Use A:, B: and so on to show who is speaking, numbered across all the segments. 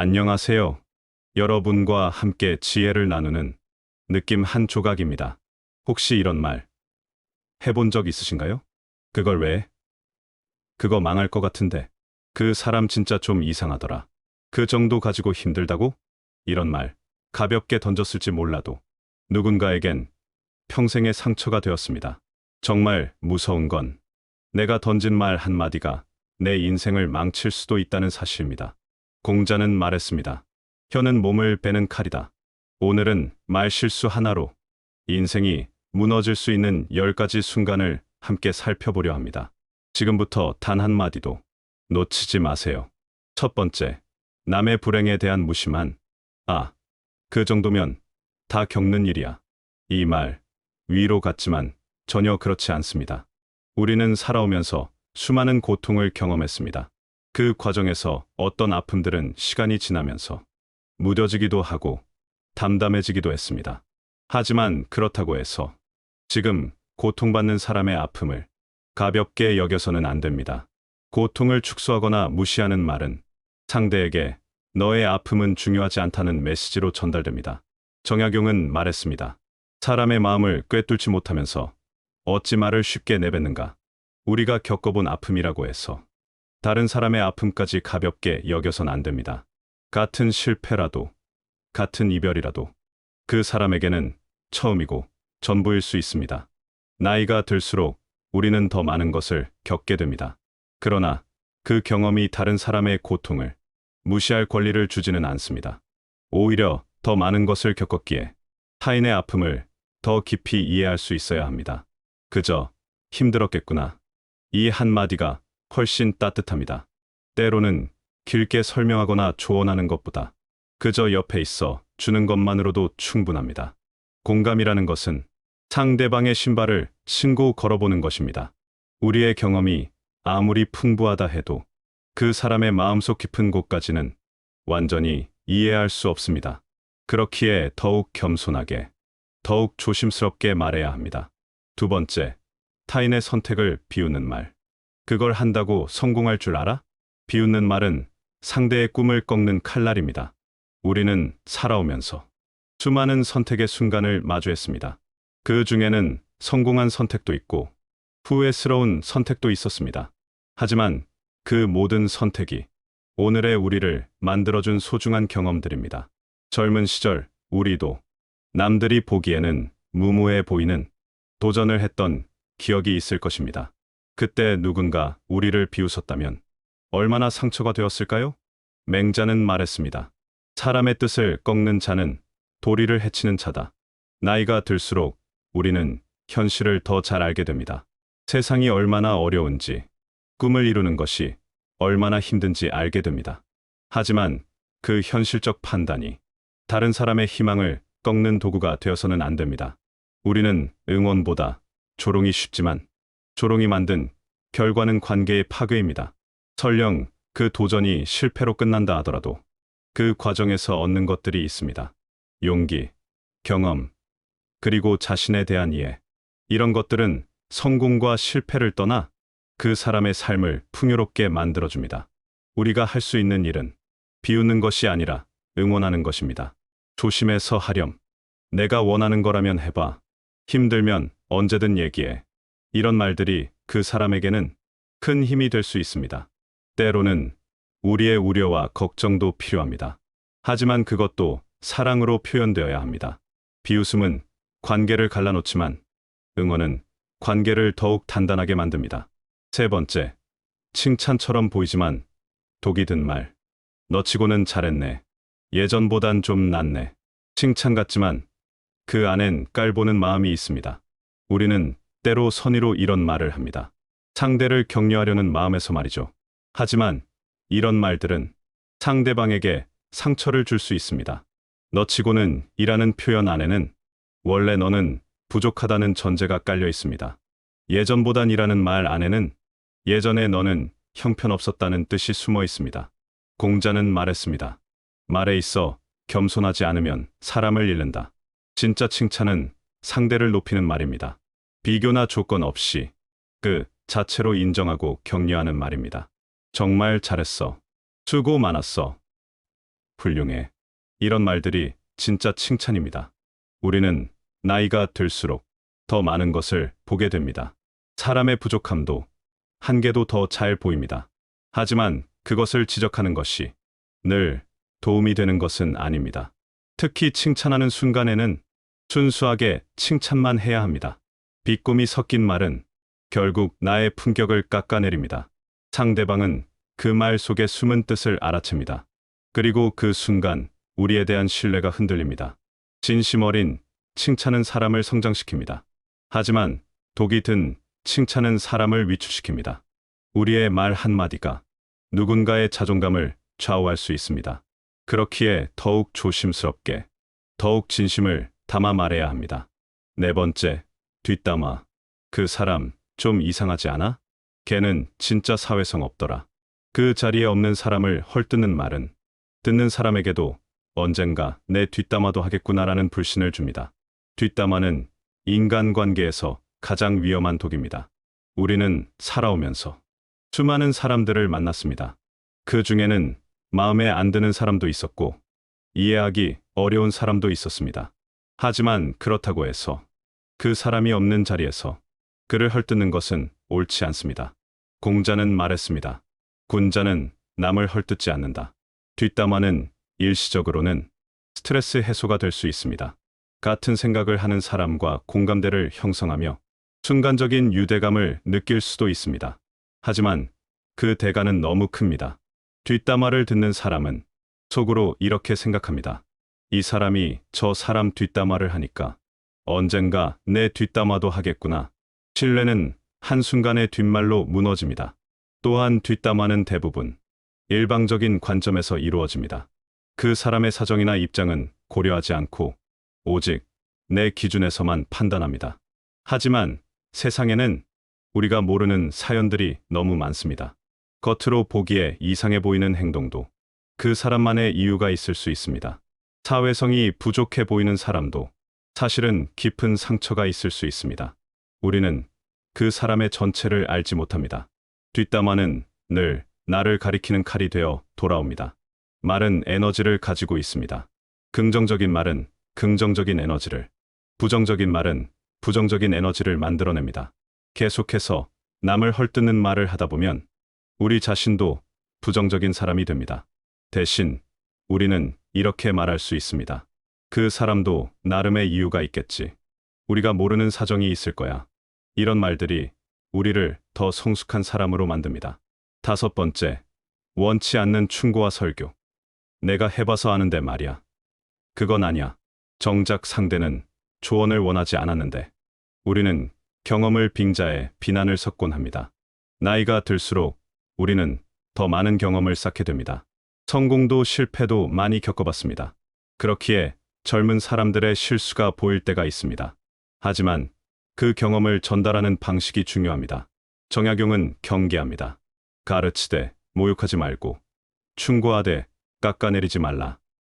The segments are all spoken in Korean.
A: 안녕하세요. 여러분과 함께 지혜를 나누는 느낌 한 조각입니다. 혹시 이런 말 해본 적 있으신가요? 그걸 왜? 그거 망할 것 같은데. 그 사람 진짜 좀 이상하더라. 그 정도 가지고 힘들다고? 이런 말 가볍게 던졌을지 몰라도 누군가에겐 평생의 상처가 되었습니다. 정말 무서운 건 내가 던진 말 한마디가 내 인생을 망칠 수도 있다는 사실입니다. 공자는 말했습니다. 혀는 몸을 베는 칼이다. 오늘은 말 실수 하나로 인생이 무너질 수 있는 10가지 순간을 함께 살펴보려 합니다. 지금부터 단 한마디도 놓치지 마세요. 첫 번째, 남의 불행에 대한 무심한 그 정도면 다 겪는 일이야. 이 말 위로 같지만 전혀 그렇지 않습니다. 우리는 살아오면서 수많은 고통을 경험했습니다. 그 과정에서 어떤 아픔들은 시간이 지나면서 무뎌지기도 하고 담담해지기도 했습니다. 하지만 그렇다고 해서 지금 고통받는 사람의 아픔을 가볍게 여겨서는 안 됩니다. 고통을 축소하거나 무시하는 말은 상대에게 너의 아픔은 중요하지 않다는 메시지로 전달됩니다. 정약용은 말했습니다. 사람의 마음을 꿰뚫지 못하면서 어찌 말을 쉽게 내뱉는가. 우리가 겪어본 아픔이라고 해서 다른 사람의 아픔까지 가볍게 여겨선 안 됩니다. 같은 실패라도, 같은 이별이라도 그 사람에게는 처음이고 전부일 수 있습니다. 나이가 들수록 우리는 더 많은 것을 겪게 됩니다. 그러나 그 경험이 다른 사람의 고통을 무시할 권리를 주지는 않습니다. 오히려 더 많은 것을 겪었기에 타인의 아픔을 더 깊이 이해할 수 있어야 합니다. 그저 힘들었겠구나. 이 한마디가 훨씬 따뜻합니다. 때로는 길게 설명하거나 조언하는 것보다 그저 옆에 있어 주는 것만으로도 충분합니다. 공감이라는 것은 상대방의 신발을 신고 걸어보는 것입니다. 우리의 경험이 아무리 풍부하다 해도 그 사람의 마음속 깊은 곳까지는 완전히 이해할 수 없습니다. 그렇기에 더욱 겸손하게, 더욱 조심스럽게 말해야 합니다. 두 번째, 타인의 선택을 비웃는 말. 그걸 한다고 성공할 줄 알아? 비웃는 말은 상대의 꿈을 꺾는 칼날입니다. 우리는 살아오면서 수많은 선택의 순간을 마주했습니다. 그 중에는 성공한 선택도 있고 후회스러운 선택도 있었습니다. 하지만 그 모든 선택이 오늘의 우리를 만들어준 소중한 경험들입니다. 젊은 시절 우리도 남들이 보기에는 무모해 보이는 도전을 했던 기억이 있을 것입니다. 그때 누군가 우리를 비웃었다면 얼마나 상처가 되었을까요? 맹자는 말했습니다. 사람의 뜻을 꺾는 자는 도리를 해치는 자다. 나이가 들수록 우리는 현실을 더 잘 알게 됩니다. 세상이 얼마나 어려운지, 꿈을 이루는 것이 얼마나 힘든지 알게 됩니다. 하지만 그 현실적 판단이 다른 사람의 희망을 꺾는 도구가 되어서는 안 됩니다. 우리는 응원보다 조롱이 쉽지만 조롱이 만든 결과는 관계의 파괴입니다. 설령 그 도전이 실패로 끝난다 하더라도 그 과정에서 얻는 것들이 있습니다. 용기, 경험, 그리고 자신에 대한 이해. 이런 것들은 성공과 실패를 떠나 그 사람의 삶을 풍요롭게 만들어줍니다. 우리가 할 수 있는 일은 비웃는 것이 아니라 응원하는 것입니다. 조심해서 하렴. 내가 원하는 거라면 해봐. 힘들면 언제든 얘기해. 이런 말들이 그 사람에게는 큰 힘이 될 수 있습니다. 때로는 우리의 우려와 걱정도 필요합니다. 하지만 그것도 사랑으로 표현되어야 합니다. 비웃음은 관계를 갈라놓지만 응원은 관계를 더욱 단단하게 만듭니다. 세 번째, 칭찬처럼 보이지만 독이 든 말. 너 치고는 잘했네. 예전보단 좀 낫네. 칭찬 같지만 그 안엔 깔보는 마음이 있습니다. 우리는 때로 선의로 이런 말을 합니다. 상대를 격려하려는 마음에서 말이죠. 하지만 이런 말들은 상대방에게 상처를 줄 수 있습니다. 너 치고는 이라는 표현 안에는 원래 너는 부족하다는 전제가 깔려 있습니다. 예전보단 이라는 말 안에는 예전에 너는 형편없었다는 뜻이 숨어 있습니다. 공자는 말했습니다. 말에 있어 겸손하지 않으면 사람을 잃는다. 진짜 칭찬은 상대를 높이는 말입니다. 비교나 조건 없이 그 자체로 인정하고 격려하는 말입니다. 정말 잘했어. 수고 많았어. 훌륭해. 이런 말들이 진짜 칭찬입니다. 우리는 나이가 들수록 더 많은 것을 보게 됩니다. 사람의 부족함도 한계도 더 잘 보입니다. 하지만 그것을 지적하는 것이 늘 도움이 되는 것은 아닙니다. 특히 칭찬하는 순간에는 순수하게 칭찬만 해야 합니다. 비꼬미 섞인 말은 결국 나의 품격을 깎아내립니다. 상대방은 그 말 속의 숨은 뜻을 알아챕니다. 그리고 그 순간 우리에 대한 신뢰가 흔들립니다. 진심 어린 칭찬은 사람을 성장시킵니다. 하지만 독이 든 칭찬은 사람을 위축시킵니다. 우리의 말 한마디가 누군가의 자존감을 좌우할 수 있습니다. 그렇기에 더욱 조심스럽게, 더욱 진심을 담아 말해야 합니다. 네 번째, 뒷담화. 그 사람 좀 이상하지 않아? 걔는 진짜 사회성 없더라. 그 자리에 없는 사람을 헐뜯는 말은 듣는 사람에게도 언젠가 내 뒷담화도 하겠구나라는 불신을 줍니다. 뒷담화는 인간관계에서 가장 위험한 독입니다. 우리는 살아오면서 수많은 사람들을 만났습니다. 그 중에는 마음에 안 드는 사람도 있었고 이해하기 어려운 사람도 있었습니다. 하지만 그렇다고 해서 그 사람이 없는 자리에서 그를 헐뜯는 것은 옳지 않습니다. 공자는 말했습니다. 군자는 남을 헐뜯지 않는다. 뒷담화는 일시적으로는 스트레스 해소가 될 수 있습니다. 같은 생각을 하는 사람과 공감대를 형성하며 순간적인 유대감을 느낄 수도 있습니다. 하지만 그 대가는 너무 큽니다. 뒷담화를 듣는 사람은 속으로 이렇게 생각합니다. 이 사람이 저 사람 뒷담화를 하니까 언젠가 내 뒷담화도 하겠구나. 신뢰는 한순간의 뒷말로 무너집니다. 또한 뒷담화는 대부분 일방적인 관점에서 이루어집니다. 그 사람의 사정이나 입장은 고려하지 않고 오직 내 기준에서만 판단합니다. 하지만 세상에는 우리가 모르는 사연들이 너무 많습니다. 겉으로 보기에 이상해 보이는 행동도 그 사람만의 이유가 있을 수 있습니다. 사회성이 부족해 보이는 사람도 사실은 깊은 상처가 있을 수 있습니다. 우리는 그 사람의 전체를 알지 못합니다. 뒷담화는 늘 나를 가리키는 칼이 되어 돌아옵니다. 말은 에너지를 가지고 있습니다. 긍정적인 말은 긍정적인 에너지를, 부정적인 말은 부정적인 에너지를 만들어냅니다. 계속해서 남을 헐뜯는 말을 하다 보면 우리 자신도 부정적인 사람이 됩니다. 대신 우리는 이렇게 말할 수 있습니다. 그 사람도 나름의 이유가 있겠지. 우리가 모르는 사정이 있을 거야. 이런 말들이 우리를 더 성숙한 사람으로 만듭니다. 다섯 번째, 원치 않는 충고와 설교. 내가 해봐서 아는데 말이야. 그건 아니야. 정작 상대는 조언을 원하지 않았는데 우리는 경험을 빙자해 비난을 섞곤 합니다. 나이가 들수록 우리는 더 많은 경험을 쌓게 됩니다. 성공도 실패도 많이 겪어봤습니다. 그렇기에 젊은 사람들의 실수가 보일 때가 있습니다. 하지만 그 경험을 전달하는 방식이 중요합니다. 정약용은 경계합니다. 가르치되 모욕하지 말고 충고하되 깎아내리지 말라.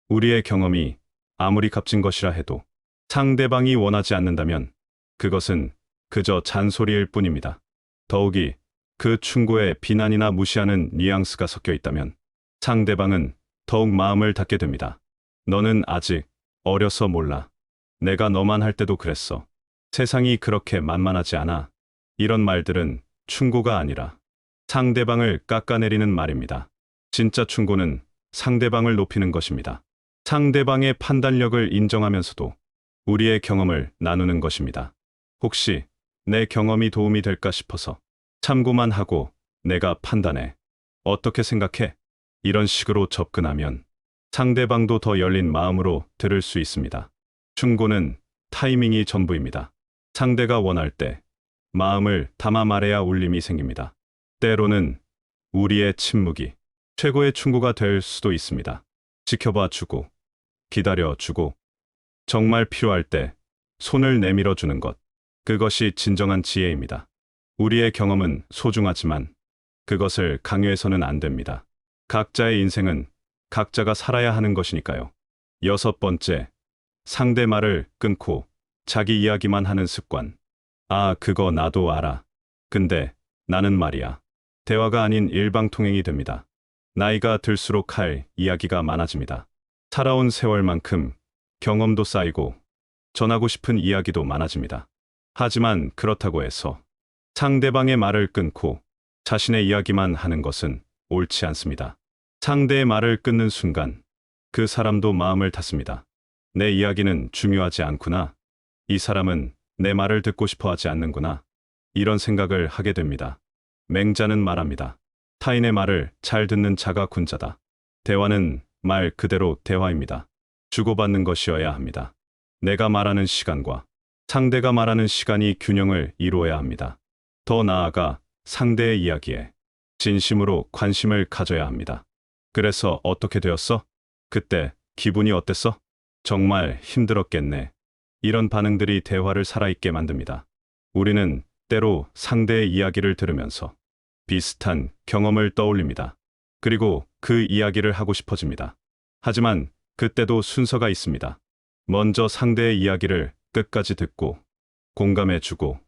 A: 우리의 경험이 아무리 값진 것이라 해도 상대방이 원하지 않는다면 그것은 그저 잔소리일 뿐입니다. 더욱이 그 충고에 비난이나 무시하는 뉘앙스가 섞여 있다면 상대방은 더욱 마음을 닫게 됩니다. 너는 아직 어려서 몰라. 내가 너만 할 때도 그랬어. 세상이 그렇게 만만하지 않아. 이런 말들은 충고가 아니라 상대방을 깎아내리는 말입니다. 진짜 충고는 상대방을 높이는 것입니다. 상대방의 판단력을 인정하면서도 우리의 경험을 나누는 것입니다. 혹시 내 경험이 도움이 될까 싶어서 참고만 하고 내가 판단해. 어떻게 생각해? 이런 식으로 접근하면 상대방도 더 열린 마음으로 들을 수 있습니다. 충고는 타이밍이 전부입니다. 상대가 원할 때 마음을 담아 말해야 울림이 생깁니다. 때로는 우리의 침묵이 최고의 충고가 될 수도 있습니다. 지켜봐 주고, 기다려 주고, 정말 필요할 때 손을 내밀어 주는 것. 그것이 진정한 지혜입니다. 우리의 경험은 소중하지만 그것을 강요해서는 안 됩니다. 각자의 인생은 각자가 살아야 하는 것이니까요. 여섯 번째, 상대 말을 끊고 자기 이야기만 하는 습관. 아, 그거 나도 알아. 근데 나는 말이야. 대화가 아닌 일방통행이 됩니다. 나이가 들수록 할 이야기가 많아집니다. 살아온 세월만큼 경험도 쌓이고 전하고 싶은 이야기도 많아집니다. 하지만 그렇다고 해서 상대방의 말을 끊고 자신의 이야기만 하는 것은 옳지 않습니다. 상대의 말을 끊는 순간 그 사람도 마음을 닫습니다. 내 이야기는 중요하지 않구나. 이 사람은 내 말을 듣고 싶어 하지 않는구나. 이런 생각을 하게 됩니다. 맹자는 말합니다. 타인의 말을 잘 듣는 자가 군자다. 대화는 말 그대로 대화입니다. 주고받는 것이어야 합니다. 내가 말하는 시간과 상대가 말하는 시간이 균형을 이루어야 합니다. 더 나아가 상대의 이야기에 진심으로 관심을 가져야 합니다. 그래서 어떻게 되었어? 그때 기분이 어땠어? 정말 힘들었겠네. 이런 반응들이 대화를 살아있게 만듭니다. 우리는 때로 상대의 이야기를 들으면서 비슷한 경험을 떠올립니다. 그리고 그 이야기를 하고 싶어집니다. 하지만 그때도 순서가 있습니다. 먼저 상대의 이야기를 끝까지 듣고 공감해주고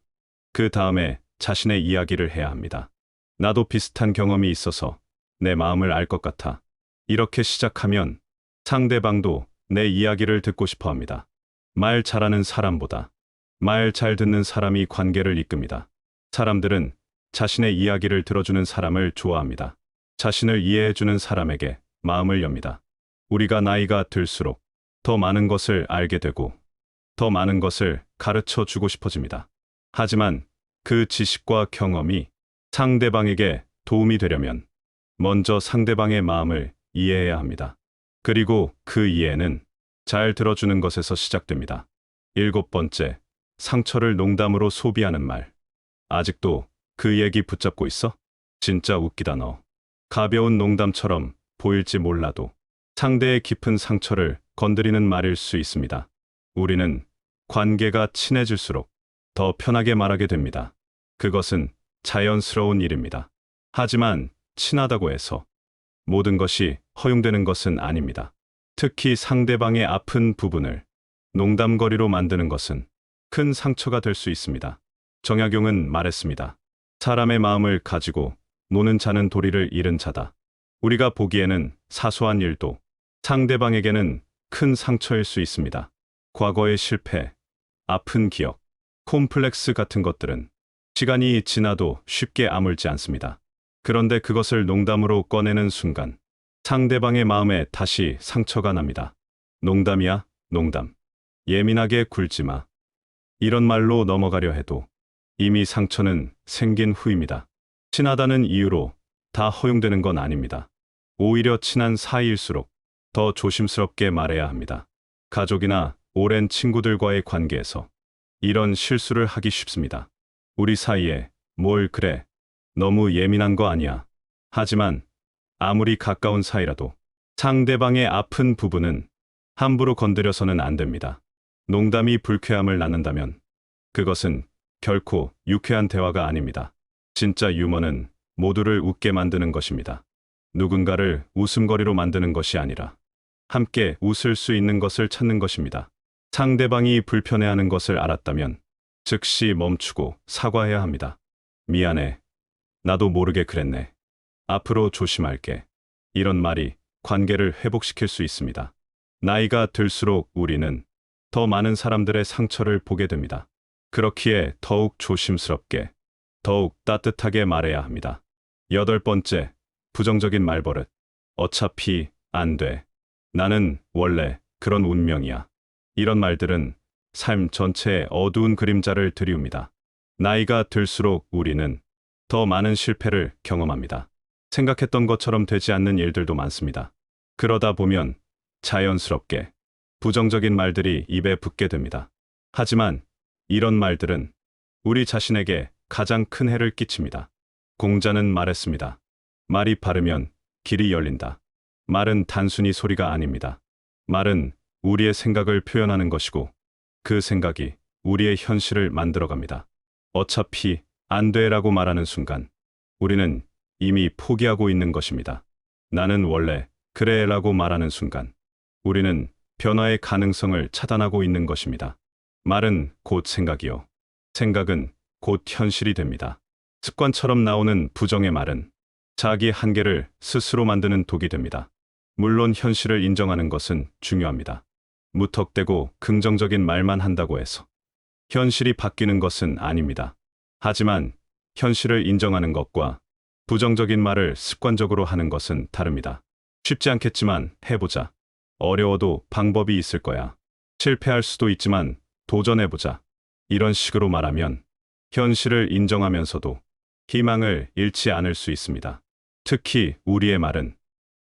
A: 그 다음에 자신의 이야기를 해야 합니다. 나도 비슷한 경험이 있어서 내 마음을 알 것 같아. 이렇게 시작하면 상대방도 내 이야기를 듣고 싶어 합니다. 말 잘하는 사람보다 말 잘 듣는 사람이 관계를 이끕니다. 사람들은 자신의 이야기를 들어주는 사람을 좋아합니다. 자신을 이해해주는 사람에게 마음을 엽니다. 우리가 나이가 들수록 더 많은 것을 알게 되고 더 많은 것을 가르쳐 주고 싶어집니다. 하지만 그 지식과 경험이 상대방에게 도움이 되려면 먼저 상대방의 마음을 이해해야 합니다. 그리고 그 이해는 잘 들어주는 것에서 시작됩니다. 7번째, 상처를 농담으로 소비하는 말. 아직도 그 얘기 붙잡고 있어? 진짜 웃기다 너. 가벼운 농담처럼 보일지 몰라도 상대의 깊은 상처를 건드리는 말일 수 있습니다. 우리는 관계가 친해질수록 더 편하게 말하게 됩니다. 그것은 자연스러운 일입니다. 하지만 친하다고 해서 모든 것이 허용되는 것은 아닙니다. 특히 상대방의 아픈 부분을 농담거리로 만드는 것은 큰 상처가 될 수 있습니다. 정약용은 말했습니다. 사람의 마음을 가지고 노는 자는 도리를 잃은 자다. 우리가 보기에는 사소한 일도 상대방에게는 큰 상처일 수 있습니다. 과거의 실패, 아픈 기억, 콤플렉스 같은 것들은 시간이 지나도 쉽게 아물지 않습니다. 그런데 그것을 농담으로 꺼내는 순간 상대방의 마음에 다시 상처가 납니다. 농담이야, 농담. 예민하게 굴지 마. 이런 말로 넘어가려 해도 이미 상처는 생긴 후입니다. 친하다는 이유로 다 허용되는 건 아닙니다. 오히려 친한 사이일수록 더 조심스럽게 말해야 합니다. 가족이나 오랜 친구들과의 관계에서 이런 실수를 하기 쉽습니다. 우리 사이에 뭘 그래, 너무 예민한 거 아니야. 하지만 아무리 가까운 사이라도 상대방의 아픈 부분은 함부로 건드려서는 안 됩니다. 농담이 불쾌함을 낳는다면 그것은 결코 유쾌한 대화가 아닙니다. 진짜 유머는 모두를 웃게 만드는 것입니다. 누군가를 웃음거리로 만드는 것이 아니라 함께 웃을 수 있는 것을 찾는 것입니다. 상대방이 불편해하는 것을 알았다면 즉시 멈추고 사과해야 합니다. 미안해. 나도 모르게 그랬네. 앞으로 조심할게. 이런 말이 관계를 회복시킬 수 있습니다. 나이가 들수록 우리는 더 많은 사람들의 상처를 보게 됩니다. 그렇기에 더욱 조심스럽게, 더욱 따뜻하게 말해야 합니다. 8번째, 부정적인 말버릇. 어차피 안 돼. 나는 원래 그런 운명이야. 이런 말들은 삶 전체에 어두운 그림자를 드리웁니다. 나이가 들수록 우리는 더 많은 실패를 경험합니다. 생각했던 것처럼 되지 않는 일들도 많습니다. 그러다 보면 자연스럽게 부정적인 말들이 입에 붙게 됩니다. 하지만 이런 말들은 우리 자신에게 가장 큰 해를 끼칩니다. 공자는 말했습니다. 말이 바르면 길이 열린다. 말은 단순히 소리가 아닙니다. 말은 우리의 생각을 표현하는 것이고 그 생각이 우리의 현실을 만들어갑니다. 어차피 안 돼라고 말하는 순간 우리는 이미 포기하고 있는 것입니다. 나는 원래 그래라고 말하는 순간 우리는 변화의 가능성을 차단하고 있는 것입니다. 말은 곧 생각이요. 생각은 곧 현실이 됩니다. 습관처럼 나오는 부정의 말은 자기 한계를 스스로 만드는 독이 됩니다. 물론 현실을 인정하는 것은 중요합니다. 무턱대고 긍정적인 말만 한다고 해서 현실이 바뀌는 것은 아닙니다. 하지만 현실을 인정하는 것과 부정적인 말을 습관적으로 하는 것은 다릅니다. 쉽지 않겠지만 해보자. 어려워도 방법이 있을 거야. 실패할 수도 있지만 도전해보자. 이런 식으로 말하면 현실을 인정하면서도 희망을 잃지 않을 수 있습니다. 특히 우리의 말은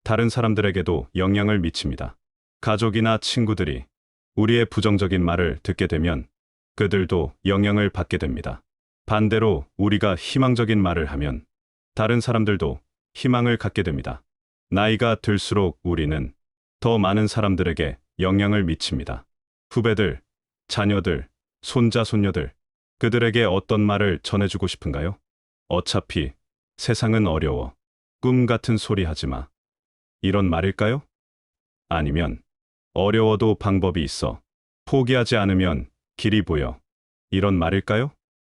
A: 다른 사람들에게도 영향을 미칩니다. 가족이나 친구들이 우리의 부정적인 말을 듣게 되면 그들도 영향을 받게 됩니다. 반대로 우리가 희망적인 말을 하면 다른 사람들도 희망을 갖게 됩니다. 나이가 들수록 우리는 더 많은 사람들에게 영향을 미칩니다. 후배들, 자녀들, 손자, 손녀들, 그들에게 어떤 말을 전해주고 싶은가요? 어차피 세상은 어려워. 꿈 같은 소리 하지 마. 이런 말일까요? 아니면 어려워도 방법이 있어. 포기하지 않으면 길이 보여. 이런 말일까요?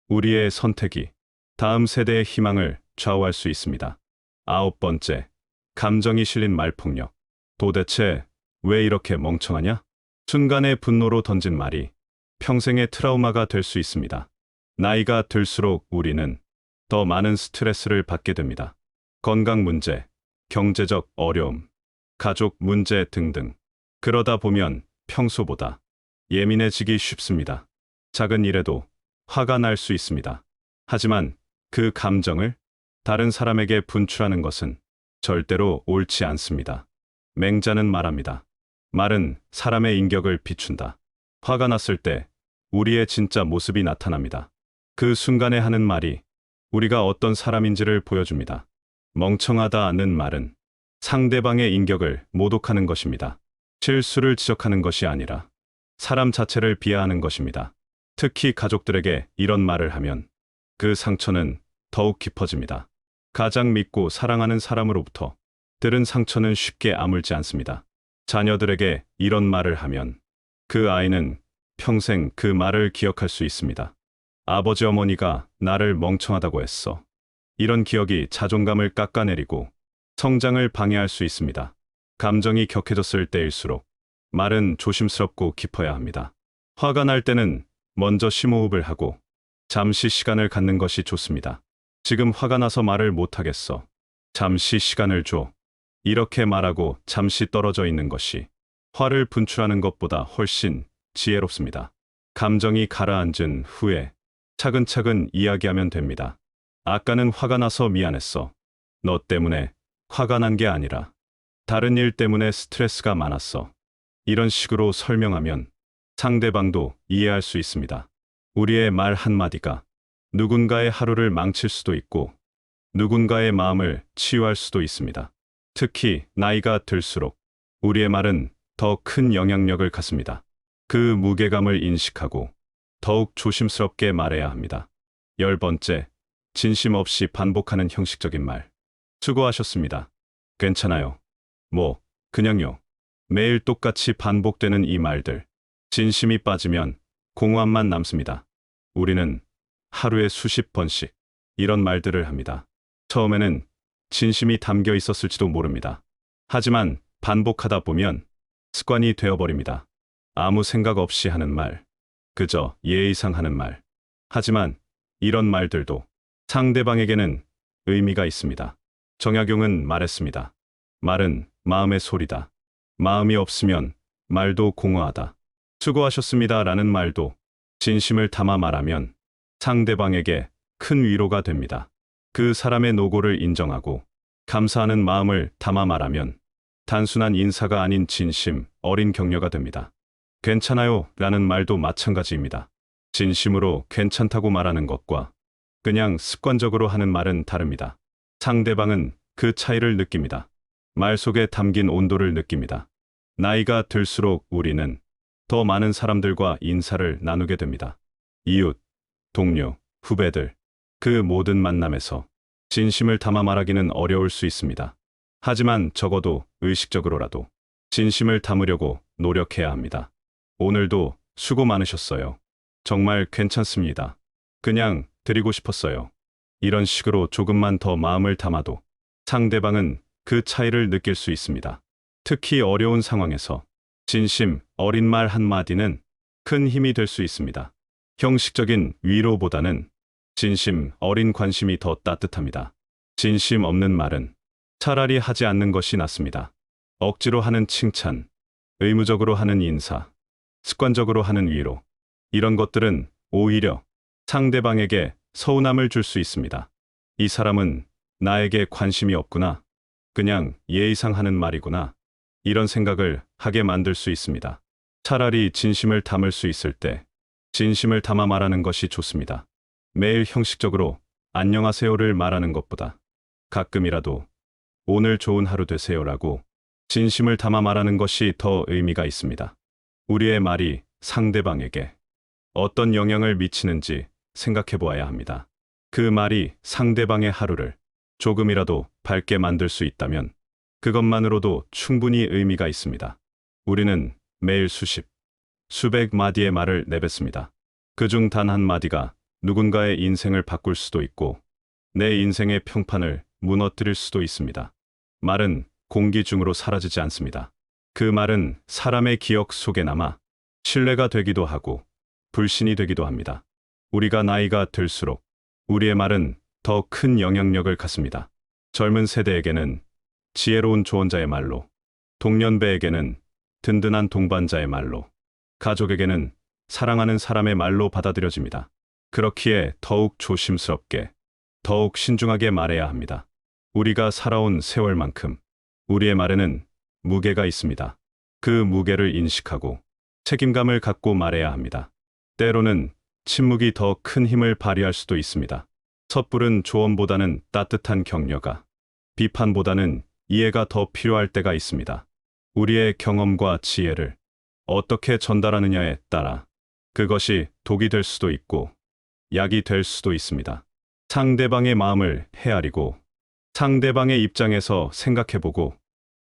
A: 우리의 선택이 다음 세대의 희망을 좌우할 수 있습니다. 9번째, 감정이 실린 말폭력. 도대체 왜 이렇게 멍청하냐? 순간의 분노로 던진 말이 평생의 트라우마가 될 수 있습니다. 나이가 들수록 우리는 더 많은 스트레스를 받게 됩니다. 건강 문제, 경제적 어려움, 가족 문제 등등. 그러다 보면 평소보다 예민해지기 쉽습니다. 작은 일에도 화가 날 수 있습니다. 하지만 그 감정을 다른 사람에게 분출하는 것은 절대로 옳지 않습니다. 맹자는 말합니다. 말은 사람의 인격을 비춘다. 화가 났을 때 우리의 진짜 모습이 나타납니다. 그 순간에 하는 말이 우리가 어떤 사람인지를 보여줍니다. 멍청하다는 말은 상대방의 인격을 모독하는 것입니다. 실수를 지적하는 것이 아니라 사람 자체를 비하하는 것입니다. 특히 가족들에게 이런 말을 하면 그 상처는 더욱 깊어집니다. 가장 믿고 사랑하는 사람으로부터 들은 상처는 쉽게 아물지 않습니다. 자녀들에게 이런 말을 하면 그 아이는 평생 그 말을 기억할 수 있습니다. 아버지 어머니가 나를 멍청하다고 했어. 이런 기억이 자존감을 깎아내리고 성장을 방해할 수 있습니다. 감정이 격해졌을 때일수록 말은 조심스럽고 깊어야 합니다. 화가 날 때는 먼저 심호흡을 하고 잠시 시간을 갖는 것이 좋습니다. 지금 화가 나서 말을 못하겠어. 잠시 시간을 줘. 이렇게 말하고 잠시 떨어져 있는 것이 화를 분출하는 것보다 훨씬 지혜롭습니다. 감정이 가라앉은 후에 차근차근 이야기하면 됩니다. 아까는 화가 나서 미안했어. 너 때문에 화가 난 게 아니라 다른 일 때문에 스트레스가 많았어. 이런 식으로 설명하면 상대방도 이해할 수 있습니다. 우리의 말 한마디가 누군가의 하루를 망칠 수도 있고 누군가의 마음을 치유할 수도 있습니다. 특히 나이가 들수록 우리의 말은 더 큰 영향력을 갖습니다. 그 무게감을 인식하고 더욱 조심스럽게 말해야 합니다. 10번째, 진심 없이 반복하는 형식적인 말. 수고하셨습니다. 괜찮아요. 그냥요. 매일 똑같이 반복되는 이 말들. 진심이 빠지면 공허함만 남습니다. 우리는 하루에 수십 번씩 이런 말들을 합니다. 처음에는 진심이 담겨 있었을지도 모릅니다. 하지만 반복하다 보면 습관이 되어버립니다. 아무 생각 없이 하는 말, 그저 예의상 하는 말. 하지만 이런 말들도 상대방에게는 의미가 있습니다. 정약용은 말했습니다. 말은 마음의 소리다. 마음이 없으면 말도 공허하다. 수고하셨습니다 라는 말도 진심을 담아 말하면 상대방에게 큰 위로가 됩니다. 그 사람의 노고를 인정하고 감사하는 마음을 담아 말하면 단순한 인사가 아닌 진심, 어린 격려가 됩니다. 괜찮아요 라는 말도 마찬가지입니다. 진심으로 괜찮다고 말하는 것과 그냥 습관적으로 하는 말은 다릅니다. 상대방은 그 차이를 느낍니다. 말 속에 담긴 온도를 느낍니다. 나이가 들수록 우리는 더 많은 사람들과 인사를 나누게 됩니다. 이웃, 동료, 후배들, 그 모든 만남에서 진심을 담아 말하기는 어려울 수 있습니다. 하지만 적어도 의식적으로라도 진심을 담으려고 노력해야 합니다. 오늘도 수고 많으셨어요. 정말 괜찮습니다. 그냥 드리고 싶었어요. 이런 식으로 조금만 더 마음을 담아도 상대방은 그 차이를 느낄 수 있습니다. 특히 어려운 상황에서 진심 어린 말 한마디는 큰 힘이 될 수 있습니다. 형식적인 위로보다는 진심 어린 관심이 더 따뜻합니다. 진심 없는 말은 차라리 하지 않는 것이 낫습니다. 억지로 하는 칭찬, 의무적으로 하는 인사, 습관적으로 하는 위로, 이런 것들은 오히려 상대방에게 서운함을 줄 수 있습니다. 이 사람은 나에게 관심이 없구나. 그냥 예의상 하는 말이구나. 이런 생각을 하게 만들 수 있습니다. 차라리 진심을 담을 수 있을 때 진심을 담아 말하는 것이 좋습니다. 매일 형식적으로 안녕하세요를 말하는 것보다 가끔이라도 오늘 좋은 하루 되세요라고 진심을 담아 말하는 것이 더 의미가 있습니다. 우리의 말이 상대방에게 어떤 영향을 미치는지 생각해 보아야 합니다. 그 말이 상대방의 하루를 조금이라도 밝게 만들 수 있다면 그것만으로도 충분히 의미가 있습니다. 우리는 매일 수십, 수백 마디의 말을 내뱉습니다. 그중 단 한 마디가 누군가의 인생을 바꿀 수도 있고 내 인생의 평판을 무너뜨릴 수도 있습니다. 말은 공기 중으로 사라지지 않습니다. 그 말은 사람의 기억 속에 남아 신뢰가 되기도 하고 불신이 되기도 합니다. 우리가 나이가 들수록 우리의 말은 더 큰 영향력을 갖습니다. 젊은 세대에게는 지혜로운 조언자의 말로, 동년배에게는 든든한 동반자의 말로, 가족에게는 사랑하는 사람의 말로 받아들여집니다. 그렇기에 더욱 조심스럽게, 더욱 신중하게 말해야 합니다. 우리가 살아온 세월만큼 우리의 말에는 무게가 있습니다. 그 무게를 인식하고 책임감을 갖고 말해야 합니다. 때로는 침묵이 더 큰 힘을 발휘할 수도 있습니다. 섣부른 조언보다는 따뜻한 격려가, 비판보다는 이해가 더 필요할 때가 있습니다. 우리의 경험과 지혜를 어떻게 전달하느냐에 따라 그것이 독이 될 수도 있고 약이 될 수도 있습니다. 상대방의 마음을 헤아리고 상대방의 입장에서 생각해보고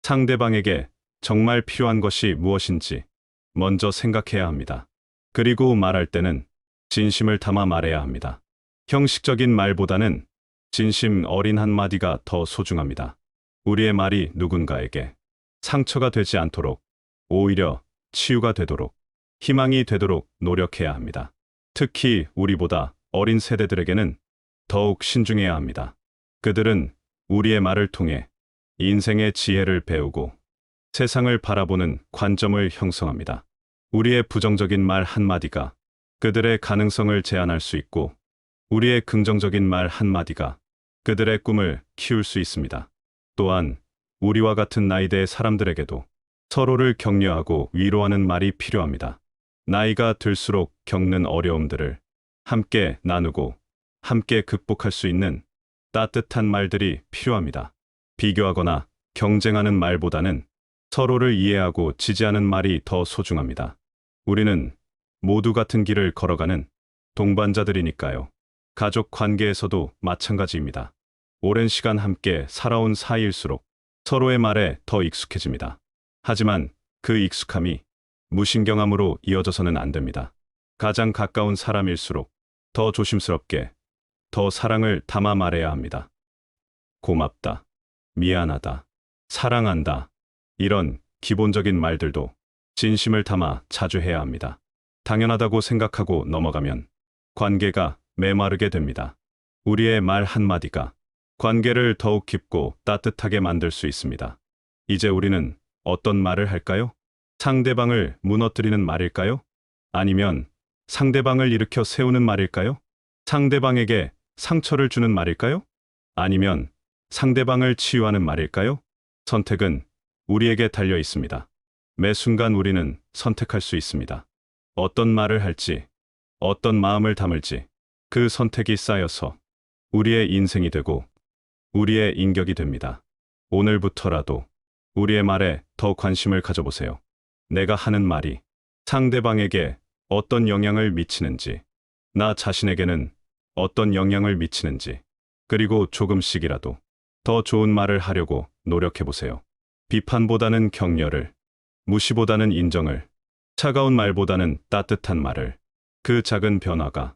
A: 상대방에게 정말 필요한 것이 무엇인지 먼저 생각해야 합니다. 그리고 말할 때는 진심을 담아 말해야 합니다. 형식적인 말보다는 진심 어린 한마디가 더 소중합니다. 우리의 말이 누군가에게 상처가 되지 않도록, 오히려 치유가 되도록, 희망이 되도록 노력해야 합니다. 특히 우리보다 어린 세대들에게는 더욱 신중해야 합니다. 그들은 우리의 말을 통해 인생의 지혜를 배우고 세상을 바라보는 관점을 형성합니다. 우리의 부정적인 말 한마디가 그들의 가능성을 제한할 수 있고 우리의 긍정적인 말 한마디가 그들의 꿈을 키울 수 있습니다. 또한 우리와 같은 나이대의 사람들에게도 서로를 격려하고 위로하는 말이 필요합니다. 나이가 들수록 겪는 어려움들을 함께 나누고 함께 극복할 수 있는 따뜻한 말들이 필요합니다. 비교하거나 경쟁하는 말보다는 서로를 이해하고 지지하는 말이 더 소중합니다. 우리는 모두 같은 길을 걸어가는 동반자들이니까요. 가족 관계에서도 마찬가지입니다. 오랜 시간 함께 살아온 사이일수록 서로의 말에 더 익숙해집니다. 하지만 그 익숙함이 무신경함으로 이어져서는 안 됩니다. 가장 가까운 사람일수록 더 조심스럽게, 더 사랑을 담아 말해야 합니다. 고맙다, 미안하다, 사랑한다. 이런 기본적인 말들도 진심을 담아 자주 해야 합니다. 당연하다고 생각하고 넘어가면 관계가 메마르게 됩니다. 우리의 말 한마디가 관계를 더욱 깊고 따뜻하게 만들 수 있습니다. 이제 우리는 어떤 말을 할까요? 상대방을 무너뜨리는 말일까요? 아니면 상대방을 일으켜 세우는 말일까요? 상대방에게 상처를 주는 말일까요? 아니면 상대방을 치유하는 말일까요? 선택은 우리에게 달려 있습니다. 매 순간 우리는 선택할 수 있습니다. 어떤 말을 할지, 어떤 마음을 담을지, 그 선택이 쌓여서 우리의 인생이 되고 우리의 인격이 됩니다. 오늘부터라도 우리의 말에 더 관심을 가져보세요. 내가 하는 말이 상대방에게 어떤 영향을 미치는지, 나 자신에게는 어떤 영향을 미치는지, 그리고 조금씩이라도 더 좋은 말을 하려고 노력해보세요. 비판보다는 격려를, 무시보다는 인정을, 차가운 말보다는 따뜻한 말을, 그 작은 변화가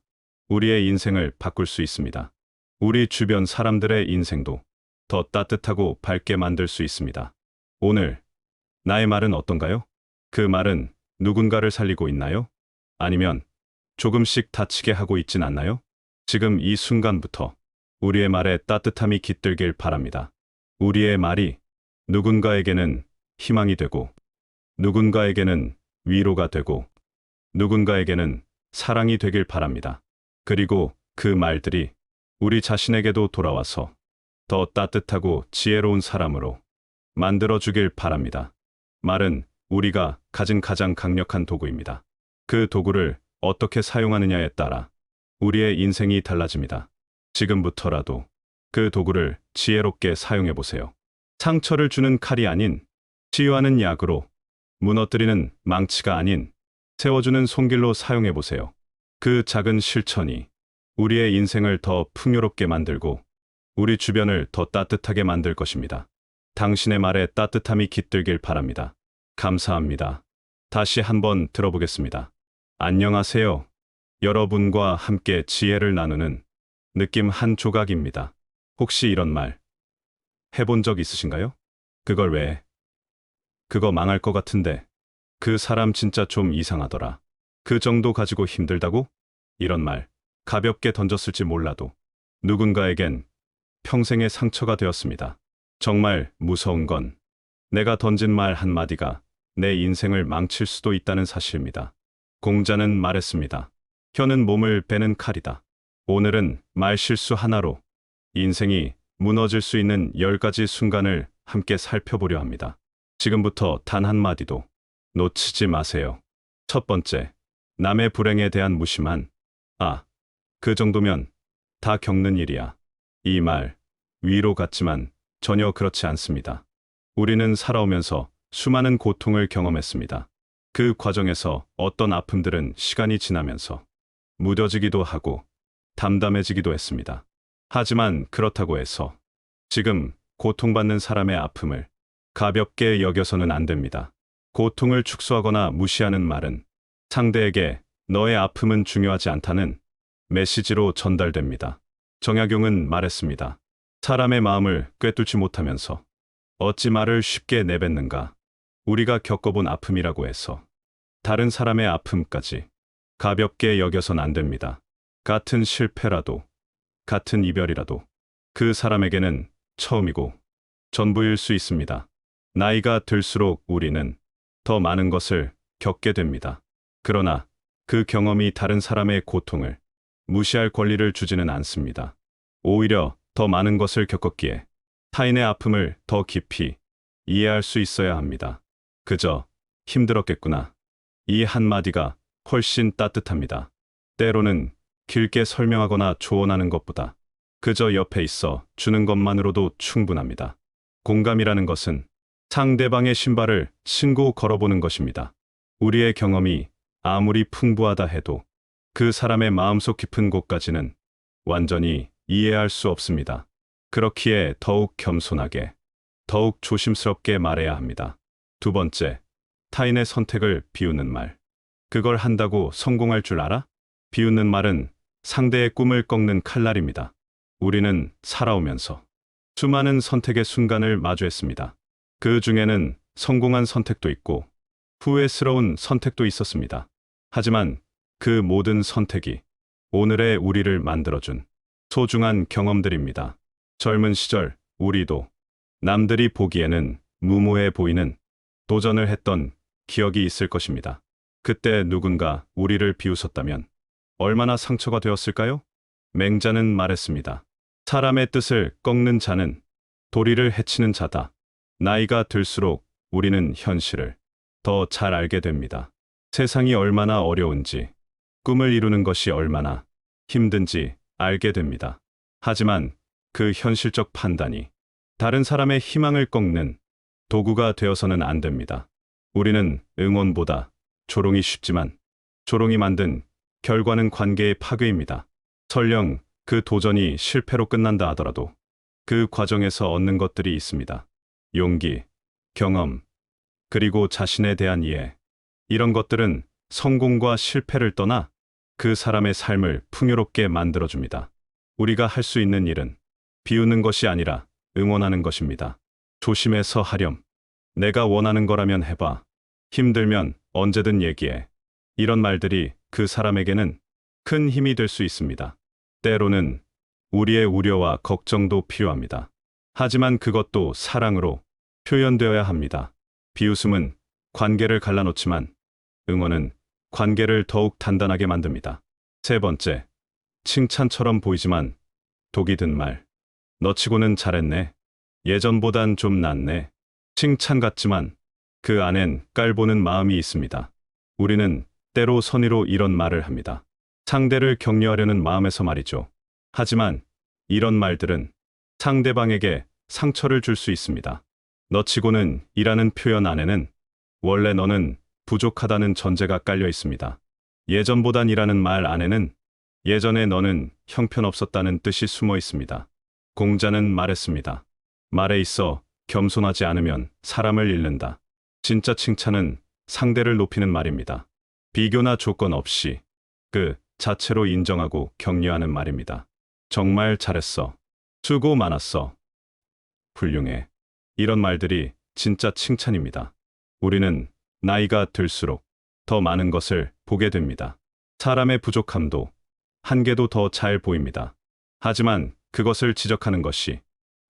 A: 우리의 인생을 바꿀 수 있습니다. 우리 주변 사람들의 인생도 더 따뜻하고 밝게 만들 수 있습니다. 오늘 나의 말은 어떤가요? 그 말은 누군가를 살리고 있나요? 아니면 조금씩 다치게 하고 있진 않나요? 지금 이 순간부터 우리의 말에 따뜻함이 깃들길 바랍니다. 우리의 말이 누군가에게는 희망이 되고, 누군가에게는 위로가 되고, 누군가에게는 사랑이 되길 바랍니다. 그리고 그 말들이 우리 자신에게도 돌아와서 더 따뜻하고 지혜로운 사람으로 만들어주길 바랍니다. 말은 우리가 가진 가장 강력한 도구입니다. 그 도구를 어떻게 사용하느냐에 따라 우리의 인생이 달라집니다. 지금부터라도 그 도구를 지혜롭게 사용해 보세요. 상처를 주는 칼이 아닌 치유하는 약으로, 무너뜨리는 망치가 아닌 세워주는 손길로 사용해 보세요. 그 작은 실천이 우리의 인생을 더 풍요롭게 만들고 우리 주변을 더 따뜻하게 만들 것입니다. 당신의 말에 따뜻함이 깃들길 바랍니다. 감사합니다. 다시 한번 들어보겠습니다. 안녕하세요. 여러분과 함께 지혜를 나누는 느낌 한 조각입니다. 혹시 이런 말 해본 적 있으신가요? 그걸 왜? 그거 망할 것 같은데. 그 사람 진짜 좀 이상하더라. 그 정도 가지고 힘들다고? 이런 말 가볍게 던졌을지 몰라도 누군가에겐 평생의 상처가 되었습니다. 정말 무서운 건 내가 던진 말 한마디가 내 인생을 망칠 수도 있다는 사실입니다. 공자는 말했습니다. 혀는 몸을 베는 칼이다. 오늘은 말 실수 하나로 인생이 무너질 수 있는 10가지 순간을 함께 살펴보려 합니다. 지금부터 단 한마디도 놓치지 마세요. 첫 번째, 남의 불행에 대한 무심한 그 정도면 다 겪는 일이야. 이 말 위로 같지만 전혀 그렇지 않습니다. 우리는 살아오면서 수많은 고통을 경험했습니다. 그 과정에서 어떤 아픔들은 시간이 지나면서 무뎌지기도 하고 담담해지기도 했습니다. 하지만 그렇다고 해서 지금 고통받는 사람의 아픔을 가볍게 여겨서는 안 됩니다. 고통을 축소하거나 무시하는 말은 상대에게 너의 아픔은 중요하지 않다는 메시지로 전달됩니다. 정약용은 말했습니다. 사람의 마음을 꿰뚫지 못하면서 어찌 말을 쉽게 내뱉는가. 우리가 겪어본 아픔이라고 해서 다른 사람의 아픔까지 가볍게 여겨선 안 됩니다. 같은 실패라도, 같은 이별이라도 그 사람에게는 처음이고 전부일 수 있습니다. 나이가 들수록 우리는 더 많은 것을 겪게 됩니다. 그러나 그 경험이 다른 사람의 고통을 무시할 권리를 주지는 않습니다. 오히려 더 많은 것을 겪었기에 타인의 아픔을 더 깊이 이해할 수 있어야 합니다. 그저 힘들었겠구나. 이 한마디가 훨씬 따뜻합니다. 때로는 길게 설명하거나 조언하는 것보다 그저 옆에 있어 주는 것만으로도 충분합니다. 공감이라는 것은 상대방의 신발을 신고 걸어보는 것입니다. 우리의 경험이 아무리 풍부하다 해도 그 사람의 마음속 깊은 곳까지는 완전히 이해할 수 없습니다. 그렇기에 더욱 겸손하게, 더욱 조심스럽게 말해야 합니다. 두 번째, 타인의 선택을 비웃는 말. 그걸 한다고 성공할 줄 알아? 비웃는 말은 상대의 꿈을 꺾는 칼날입니다. 우리는 살아오면서 수많은 선택의 순간을 마주했습니다. 그 중에는 성공한 선택도 있고 후회스러운 선택도 있었습니다. 하지만 그 모든 선택이 오늘의 우리를 만들어준 소중한 경험들입니다. 젊은 시절 우리도 남들이 보기에는 무모해 보이는 도전을 했던 기억이 있을 것입니다. 그때 누군가 우리를 비웃었다면 얼마나 상처가 되었을까요? 맹자는 말했습니다. 사람의 뜻을 꺾는 자는 도리를 해치는 자다. 나이가 들수록 우리는 현실을 더 잘 알게 됩니다. 세상이 얼마나 어려운지, 꿈을 이루는 것이 얼마나 힘든지 알게 됩니다. 하지만 그 현실적 판단이 다른 사람의 희망을 꺾는 도구가 되어서는 안 됩니다. 우리는 응원보다 조롱이 쉽지만 조롱이 만든 결과는 관계의 파괴입니다. 설령 그 도전이 실패로 끝난다 하더라도 그 과정에서 얻는 것들이 있습니다. 용기, 경험, 그리고 자신에 대한 이해. 이런 것들은 성공과 실패를 떠나 그 사람의 삶을 풍요롭게 만들어줍니다. 우리가 할 수 있는 일은 비웃는 것이 아니라 응원하는 것입니다. 조심해서 하렴. 내가 원하는 거라면 해봐. 힘들면 언제든 얘기해. 이런 말들이 그 사람에게는 큰 힘이 될 수 있습니다. 때로는 우리의 우려와 걱정도 필요합니다. 하지만 그것도 사랑으로 표현되어야 합니다. 비웃음은 관계를 갈라놓지만 응원은 관계를 더욱 단단하게 만듭니다. 세 번째, 칭찬처럼 보이지만 독이 든 말. 너 치고는 잘했네. 예전보단 좀 낫네. 칭찬 같지만 그 안엔 깔보는 마음이 있습니다. 우리는 때로 선의로 이런 말을 합니다. 상대를 격려하려는 마음에서 말이죠. 하지만 이런 말들은 상대방에게 상처를 줄 수 있습니다. 너 치고는 이라는 표현 안에는 원래 너는 부족하다는 전제가 깔려 있습니다. 예전보단 이라는 말 안에는 예전에 너는 형편없었다는 뜻이 숨어 있습니다. 공자는 말했습니다. 말에 있어 겸손하지 않으면 사람을 잃는다. 진짜 칭찬은 상대를 높이는 말입니다. 비교나 조건 없이 그 자체로 인정하고 격려하는 말입니다. 정말 잘했어. 수고 많았어. 훌륭해. 이런 말들이 진짜 칭찬입니다. 우리는 나이가 들수록 더 많은 것을 보게 됩니다. 사람의 부족함도 한계도 더 잘 보입니다. 하지만 그것을 지적하는 것이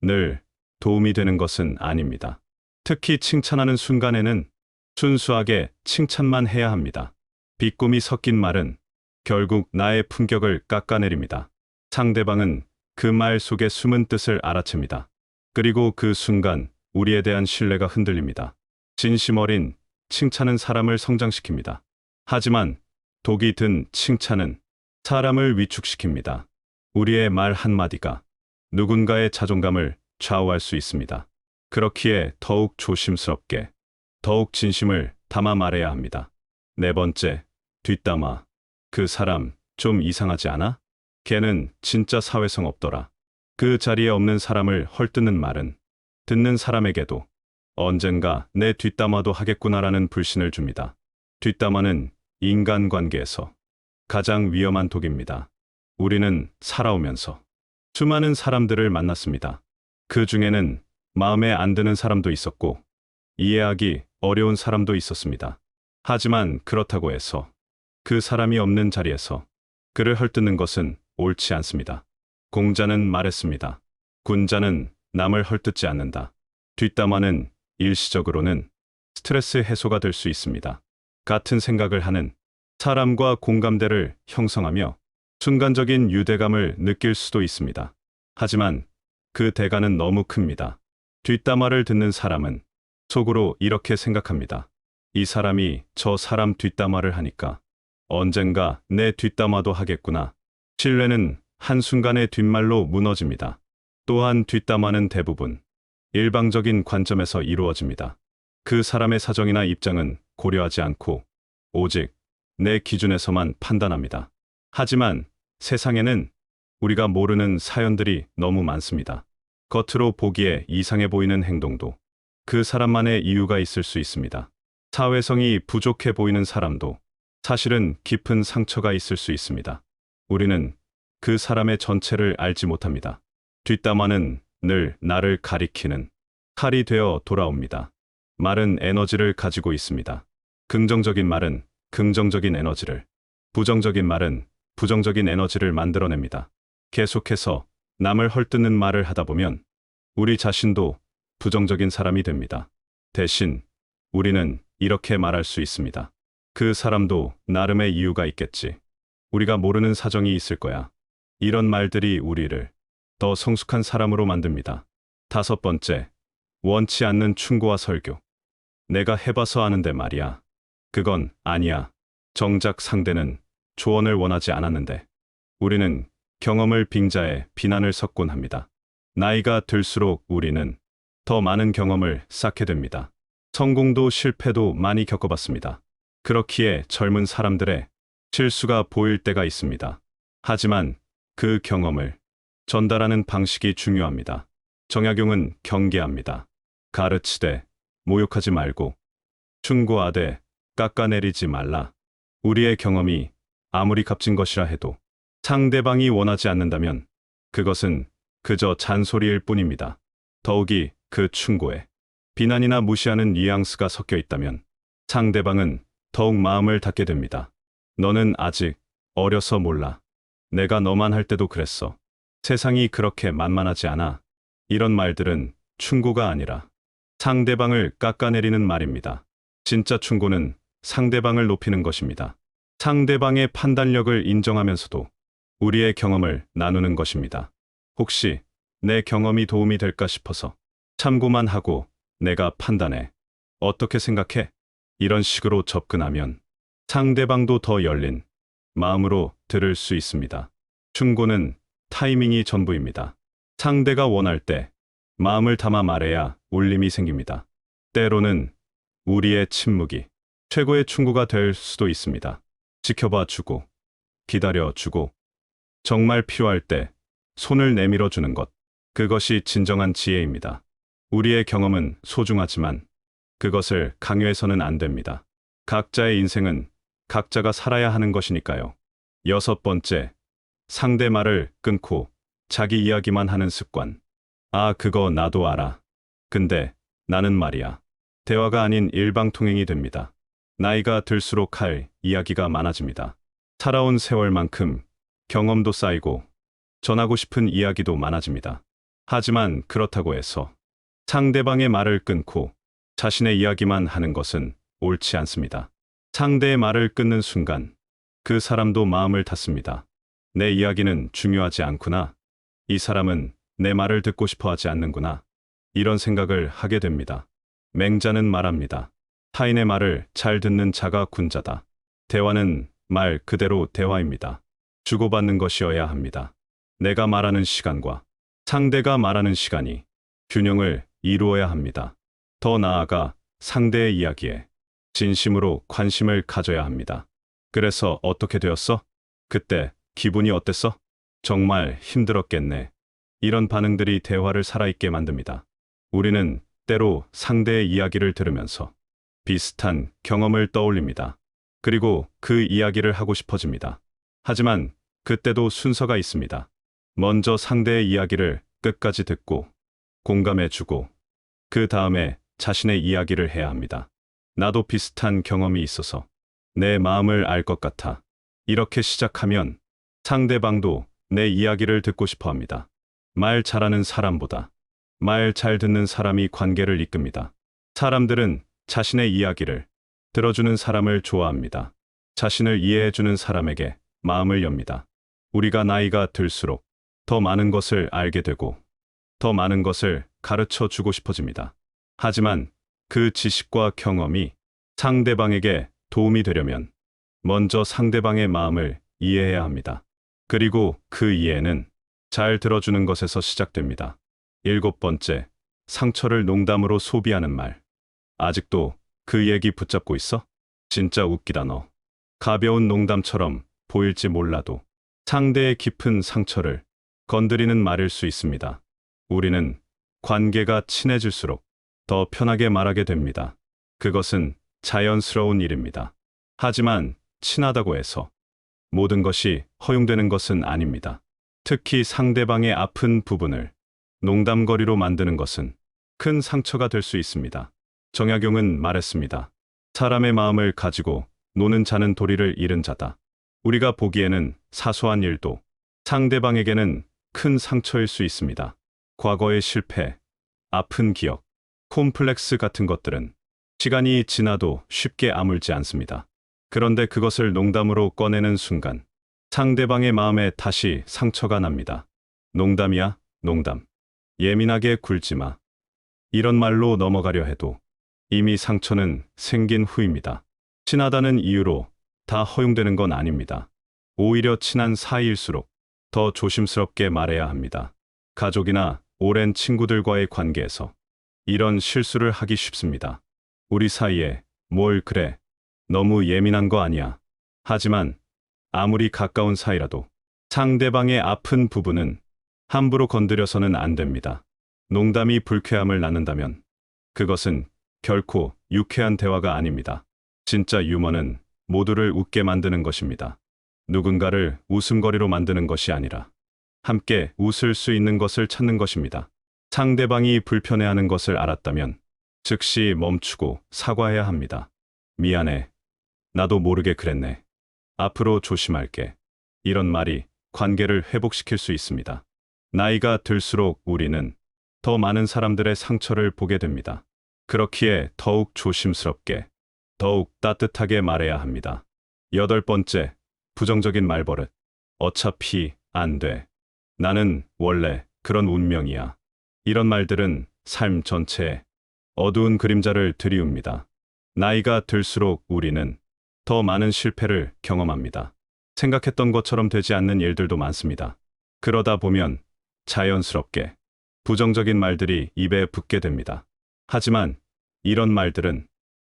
A: 늘 도움이 되는 것은 아닙니다. 특히 칭찬하는 순간에는 순수하게 칭찬만 해야 합니다. 비꿈이 섞인 말은 결국 나의 품격을 깎아내립니다. 상대방은 그 말 속의 숨은 뜻을 알아챕니다. 그리고 그 순간 우리에 대한 신뢰가 흔들립니다. 진심 어린 칭찬은 사람을 성장시킵니다. 하지만 독이 든 칭찬은 사람을 위축시킵니다. 우리의 말 한마디가 누군가의 자존감을 좌우할 수 있습니다. 그렇기에 더욱 조심스럽게, 더욱 진심을 담아 말해야 합니다. 네 번째, 뒷담화. 그 사람 좀 이상하지 않아? 걔는 진짜 사회성 없더라. 그 자리에 없는 사람을 헐뜯는 말은 듣는 사람에게도 언젠가 내 뒷담화도 하겠구나라는 불신을 줍니다. 뒷담화는 인간관계에서 가장 위험한 독입니다. 우리는 살아오면서 수많은 사람들을 만났습니다. 그 중에는 마음에 안 드는 사람도 있었고 이해하기 어려운 사람도 있었습니다. 하지만 그렇다고 해서 그 사람이 없는 자리에서 그를 헐뜯는 것은 옳지 않습니다. 공자는 말했습니다. 군자는 남을 헐뜯지 않는다. 뒷담화는 일시적으로는 스트레스 해소가 될 수 있습니다. 같은 생각을 하는 사람과 공감대를 형성하며 순간적인 유대감을 느낄 수도 있습니다. 하지만 그 대가는 너무 큽니다. 뒷담화를 듣는 사람은 속으로 이렇게 생각합니다. 이 사람이 저 사람 뒷담화를 하니까 언젠가 내 뒷담화도 하겠구나. 신뢰는 한순간의 뒷말로 무너집니다. 또한 뒷담화는 대부분 일방적인 관점에서 이루어집니다. 그 사람의 사정이나 입장은 고려하지 않고 오직 내 기준에서만 판단합니다. 하지만 세상에는 우리가 모르는 사연들이 너무 많습니다. 겉으로 보기에 이상해 보이는 행동도 그 사람만의 이유가 있을 수 있습니다. 사회성이 부족해 보이는 사람도 사실은 깊은 상처가 있을 수 있습니다. 우리는 그 사람의 전체를 알지 못합니다. 뒷담화는 늘 나를 가리키는 칼이 되어 돌아옵니다. 말은 에너지를 가지고 있습니다. 긍정적인 말은 긍정적인 에너지를, 부정적인 말은 부정적인 에너지를 만들어냅니다. 계속해서 남을 헐뜯는 말을 하다 보면 우리 자신도 부정적인 사람이 됩니다. 대신 우리는 이렇게 말할 수 있습니다. 그 사람도 나름의 이유가 있겠지. 우리가 모르는 사정이 있을 거야. 이런 말들이 우리를 더 성숙한 사람으로 만듭니다. 다섯 번째, 원치 않는 충고와 설교. 내가 해봐서 아는데 말이야. 그건 아니야. 정작 상대는 조언을 원하지 않았는데 우리는 경험을 빙자해 비난을 섞곤 합니다. 나이가 들수록 우리는 더 많은 경험을 쌓게 됩니다. 성공도 실패도 많이 겪어봤습니다. 그렇기에 젊은 사람들의 실수가 보일 때가 있습니다. 하지만 그 경험을 전달하는 방식이 중요합니다. 정약용은 경계합니다. 가르치되 모욕하지 말고 충고하되 깎아내리지 말라. 우리의 경험이 아무리 값진 것이라 해도 상대방이 원하지 않는다면 그것은 그저 잔소리일 뿐입니다. 더욱이 그 충고에 비난이나 무시하는 뉘앙스가 섞여 있다면 상대방은 더욱 마음을 닫게 됩니다. 너는 아직 어려서 몰라. 내가 너만 할 때도 그랬어. 세상이 그렇게 만만하지 않아. 이런 말들은 충고가 아니라 상대방을 깎아내리는 말입니다. 진짜 충고는 상대방을 높이는 것입니다. 상대방의 판단력을 인정하면서도 우리의 경험을 나누는 것입니다. 혹시 내 경험이 도움이 될까 싶어서 참고만 하고 내가 판단해. 어떻게 생각해? 이런 식으로 접근하면 상대방도 더 열린 마음으로 들을 수 있습니다. 충고는 타이밍이 전부입니다. 상대가 원할 때 마음을 담아 말해야 울림이 생깁니다. 때로는 우리의 침묵이 최고의 충고가 될 수도 있습니다. 지켜봐 주고, 기다려 주고, 정말 필요할 때 손을 내밀어 주는 것. 그것이 진정한 지혜입니다. 우리의 경험은 소중하지만 그것을 강요해서는 안 됩니다. 각자의 인생은 각자가 살아야 하는 것이니까요. 6번째, 상대 말을 끊고 자기 이야기만 하는 습관. 아, 그거 나도 알아. 근데 나는 말이야. 대화가 아닌 일방통행이 됩니다. 나이가 들수록 할 이야기가 많아집니다. 살아온 세월만큼 경험도 쌓이고 전하고 싶은 이야기도 많아집니다. 하지만 그렇다고 해서 상대방의 말을 끊고 자신의 이야기만 하는 것은 옳지 않습니다. 상대의 말을 끊는 순간 그 사람도 마음을 닫습니다. 내 이야기는 중요하지 않구나. 이 사람은 내 말을 듣고 싶어 하지 않는구나. 이런 생각을 하게 됩니다. 맹자는 말합니다. 타인의 말을 잘 듣는 자가 군자다. 대화는 말 그대로 대화입니다. 주고받는 것이어야 합니다. 내가 말하는 시간과 상대가 말하는 시간이 균형을 이루어야 합니다. 더 나아가 상대의 이야기에 진심으로 관심을 가져야 합니다. 그래서 어떻게 되었어? 그때 기분이 어땠어? 정말 힘들었겠네. 이런 반응들이 대화를 살아있게 만듭니다. 우리는 때로 상대의 이야기를 들으면서 비슷한 경험을 떠올립니다. 그리고 그 이야기를 하고 싶어집니다. 하지만 그때도 순서가 있습니다. 먼저 상대의 이야기를 끝까지 듣고 공감해주고 그 다음에 자신의 이야기를 해야 합니다. 나도 비슷한 경험이 있어서 내 마음을 알 것 같아. 이렇게 시작하면 상대방도 내 이야기를 듣고 싶어 합니다. 말 잘하는 사람보다 말 잘 듣는 사람이 관계를 이끕니다. 사람들은 자신의 이야기를 들어주는 사람을 좋아합니다. 자신을 이해해주는 사람에게 마음을 엽니다. 우리가 나이가 들수록 더 많은 것을 알게 되고 더 많은 것을 가르쳐 주고 싶어집니다. 하지만 그 지식과 경험이 상대방에게 도움이 되려면 먼저 상대방의 마음을 이해해야 합니다. 그리고 그 이해는 잘 들어주는 것에서 시작됩니다. 7번째, 상처를 농담으로 소비하는 말. 아직도 그 얘기 붙잡고 있어? 진짜 웃기다 너. 가벼운 농담처럼 보일지 몰라도 상대의 깊은 상처를 건드리는 말일 수 있습니다. 우리는 관계가 친해질수록 더 편하게 말하게 됩니다. 그것은 자연스러운 일입니다. 하지만 친하다고 해서 모든 것이 허용되는 것은 아닙니다. 특히 상대방의 아픈 부분을 농담거리로 만드는 것은 큰 상처가 될 수 있습니다. 정약용은 말했습니다. 사람의 마음을 가지고 노는 자는 도리를 잃은 자다. 우리가 보기에는 사소한 일도 상대방에게는 큰 상처일 수 있습니다. 과거의 실패, 아픈 기억, 콤플렉스 같은 것들은 시간이 지나도 쉽게 아물지 않습니다. 그런데 그것을 농담으로 꺼내는 순간 상대방의 마음에 다시 상처가 납니다. 농담이야, 농담. 예민하게 굴지 마. 이런 말로 넘어가려 해도 이미 상처는 생긴 후입니다. 친하다는 이유로 다 허용되는 건 아닙니다. 오히려 친한 사이일수록 더 조심스럽게 말해야 합니다. 가족이나 오랜 친구들과의 관계에서 이런 실수를 하기 쉽습니다. 우리 사이에 뭘 그래, 너무 예민한 거 아니야. 하지만 아무리 가까운 사이라도 상대방의 아픈 부분은 함부로 건드려서는 안 됩니다. 농담이 불쾌함을 낳는다면 그것은 결코 유쾌한 대화가 아닙니다. 진짜 유머는 모두를 웃게 만드는 것입니다. 누군가를 웃음거리로 만드는 것이 아니라 함께 웃을 수 있는 것을 찾는 것입니다. 상대방이 불편해하는 것을 알았다면 즉시 멈추고 사과해야 합니다. 미안해. 나도 모르게 그랬네. 앞으로 조심할게. 이런 말이 관계를 회복시킬 수 있습니다. 나이가 들수록 우리는 더 많은 사람들의 상처를 보게 됩니다. 그렇기에 더욱 조심스럽게, 더욱 따뜻하게 말해야 합니다. 여덟 번째, 부정적인 말버릇. 어차피 안 돼. 나는 원래 그런 운명이야. 이런 말들은 삶 전체에 어두운 그림자를 들이웁니다. 나이가 들수록 우리는 더 많은 실패를 경험합니다. 생각했던 것처럼 되지 않는 일들도 많습니다. 그러다 보면 자연스럽게 부정적인 말들이 입에 붙게 됩니다. 하지만 이런 말들은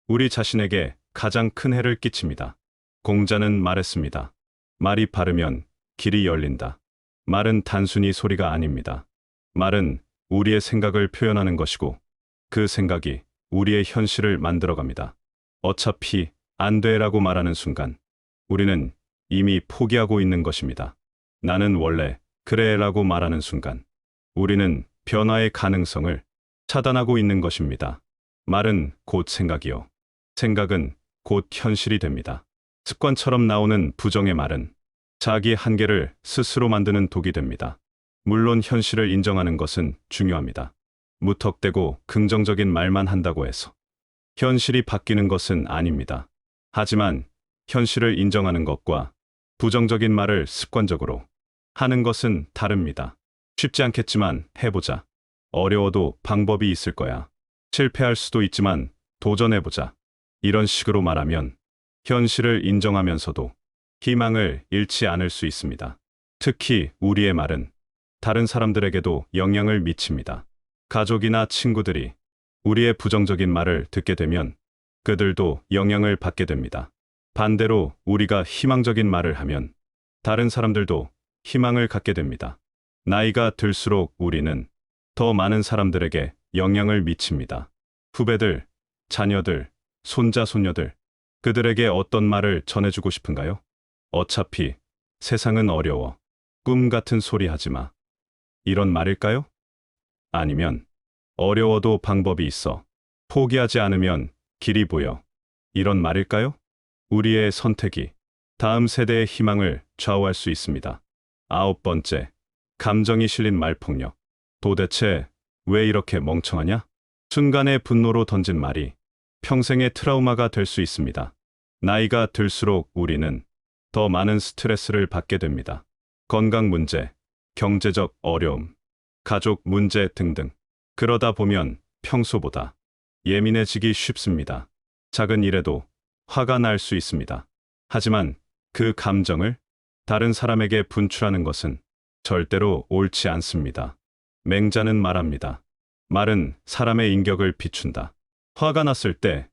A: 우리 자신에게 가장 큰 해를 끼칩니다. 공자는 말했습니다. 말이 바르면 길이 열린다. 말은 단순히 소리가 아닙니다. 말은 우리의 생각을 표현하는 것이고 그 생각이 우리의 현실을 만들어갑니다. 어차피 안 돼라고 말하는 순간 우리는 이미 포기하고 있는 것입니다. 나는 원래 그래라고 말하는 순간 우리는 변화의 가능성을 차단하고 있는 것입니다. 말은 곧 생각이요. 생각은 곧 현실이 됩니다. 습관처럼 나오는 부정의 말은 자기 한계를 스스로 만드는 독이 됩니다. 물론 현실을 인정하는 것은 중요합니다. 무턱대고 긍정적인 말만 한다고 해서 현실이 바뀌는 것은 아닙니다. 하지만 현실을 인정하는 것과 부정적인 말을 습관적으로 하는 것은 다릅니다. 쉽지 않겠지만 해보자. 어려워도 방법이 있을 거야. 실패할 수도 있지만 도전해보자. 이런 식으로 말하면 현실을 인정하면서도 희망을 잃지 않을 수 있습니다. 특히 우리의 말은 다른 사람들에게도 영향을 미칩니다. 가족이나 친구들이 우리의 부정적인 말을 듣게 되면 그들도 영향을 받게 됩니다. 반대로 우리가 희망적인 말을 하면 다른 사람들도 희망을 갖게 됩니다. 나이가 들수록 우리는 더 많은 사람들에게 영향을 미칩니다. 후배들, 자녀들, 손자, 손녀들, 그들에게 어떤 말을 전해주고 싶은가요? 어차피 세상은 어려워. 꿈 같은 소리 하지 마. 이런 말일까요? 아니면 어려워도 방법이 있어. 포기하지 않으면 길이 보여. 이런 말일까요? 우리의 선택이 다음 세대의 희망을 좌우할 수 있습니다. 아홉 번째, 감정이 실린 말폭력. 도대체 왜 이렇게 멍청하냐? 순간의 분노로 던진 말이 평생의 트라우마가 될 수 있습니다. 나이가 들수록 우리는 더 많은 스트레스를 받게 됩니다. 건강 문제, 경제적 어려움, 가족 문제 등등. 그러다 보면 평소보다 예민해지기 쉽습니다. 작은 일에도 화가 날 수 있습니다. 하지만 그 감정을 다른 사람에게 분출하는 것은 절대로 옳지 않습니다. 맹자는 말합니다. 말은 사람의 인격을 비춘다. 화가 났을 때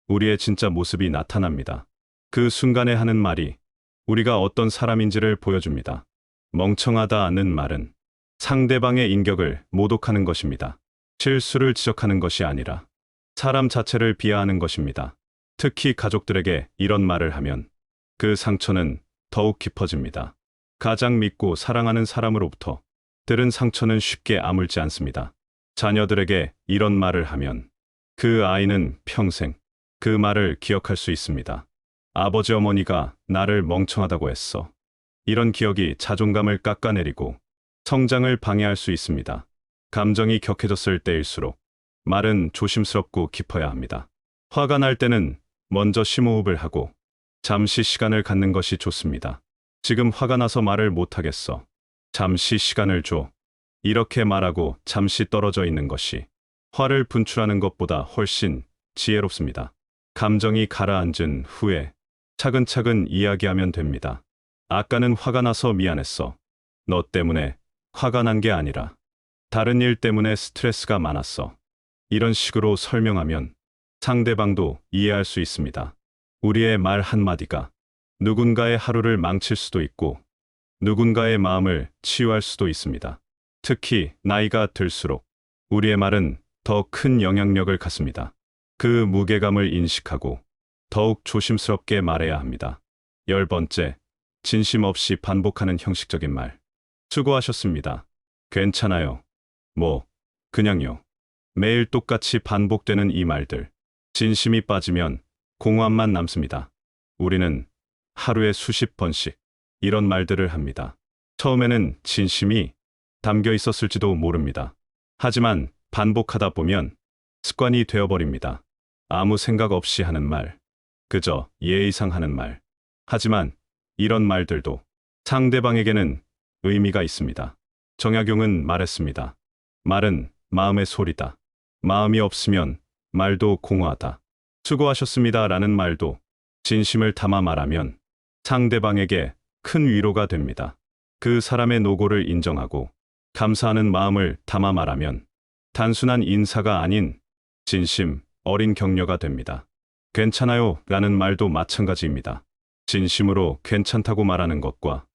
A: 우리의 진짜 모습이 나타납니다. 그 순간에 하는 말이 우리가 어떤 사람인지를 보여줍니다. 멍청하다는 말은 상대방의 인격을 모독하는 것입니다. 실수를 지적하는 것이 아니라 사람 자체를 비하하는 것입니다. 특히 가족들에게 이런 말을 하면 그 상처는 더욱 깊어집니다. 가장 믿고 사랑하는 사람으로부터 들은 상처는 쉽게 아물지 않습니다. 자녀들에게 이런 말을 하면 그 아이는 평생 그 말을 기억할 수 있습니다. 아버지 어머니가 나를 멍청하다고 했어. 이런 기억이 자존감을 깎아내리고 성장을 방해할 수 있습니다. 감정이 격해졌을 때일수록 말은 조심스럽고 깊어야 합니다. 화가 날 때는 먼저 심호흡을 하고 잠시 시간을 갖는 것이 좋습니다. 지금 화가 나서 말을 못하겠어. 잠시 시간을 줘. 이렇게 말하고 잠시 떨어져 있는 것이 화를 분출하는 것보다 훨씬 지혜롭습니다. 감정이 가라앉은 후에 차근차근 이야기하면 됩니다. 아까는 화가 나서 미안했어. 너 때문에 화가 난 게 아니라 다른 일 때문에 스트레스가 많았어. 이런 식으로 설명하면 상대방도 이해할 수 있습니다. 우리의 말 한마디가 누군가의 하루를 망칠 수도 있고 누군가의 마음을 치유할 수도 있습니다. 특히 나이가 들수록 우리의 말은 더 큰 영향력을 갖습니다. 그 무게감을 인식하고 더욱 조심스럽게 말해야 합니다. 열 번째, 진심 없이 반복하는 형식적인 말. 수고하셨습니다. 괜찮아요. 뭐, 그냥요. 매일 똑같이 반복되는 이 말들. 진심이 빠지면 공허함만 남습니다. 우리는 하루에 수십 번씩 이런 말들을 합니다. 처음에는 진심이 담겨 있었을지도 모릅니다. 하지만 반복하다 보면 습관이 되어버립니다. 아무 생각 없이 하는 말, 그저 예의상 하는 말. 하지만 이런 말들도 상대방에게는 의미가 있습니다. 정약용은 말했습니다. 말은 마음의 소리다. 마음이 없으면 말도 공허하다. 수고하셨습니다 라는 말도 진심을 담아 말하면 상대방에게 큰 위로가 됩니다. 그 사람의 노고를 인정하고 감사하는 마음을 담아 말하면 단순한 인사가 아닌 진심, 어린 격려가 됩니다. 괜찮아요 라는 말도 마찬가지입니다. 진심으로 괜찮다고 말하는 것과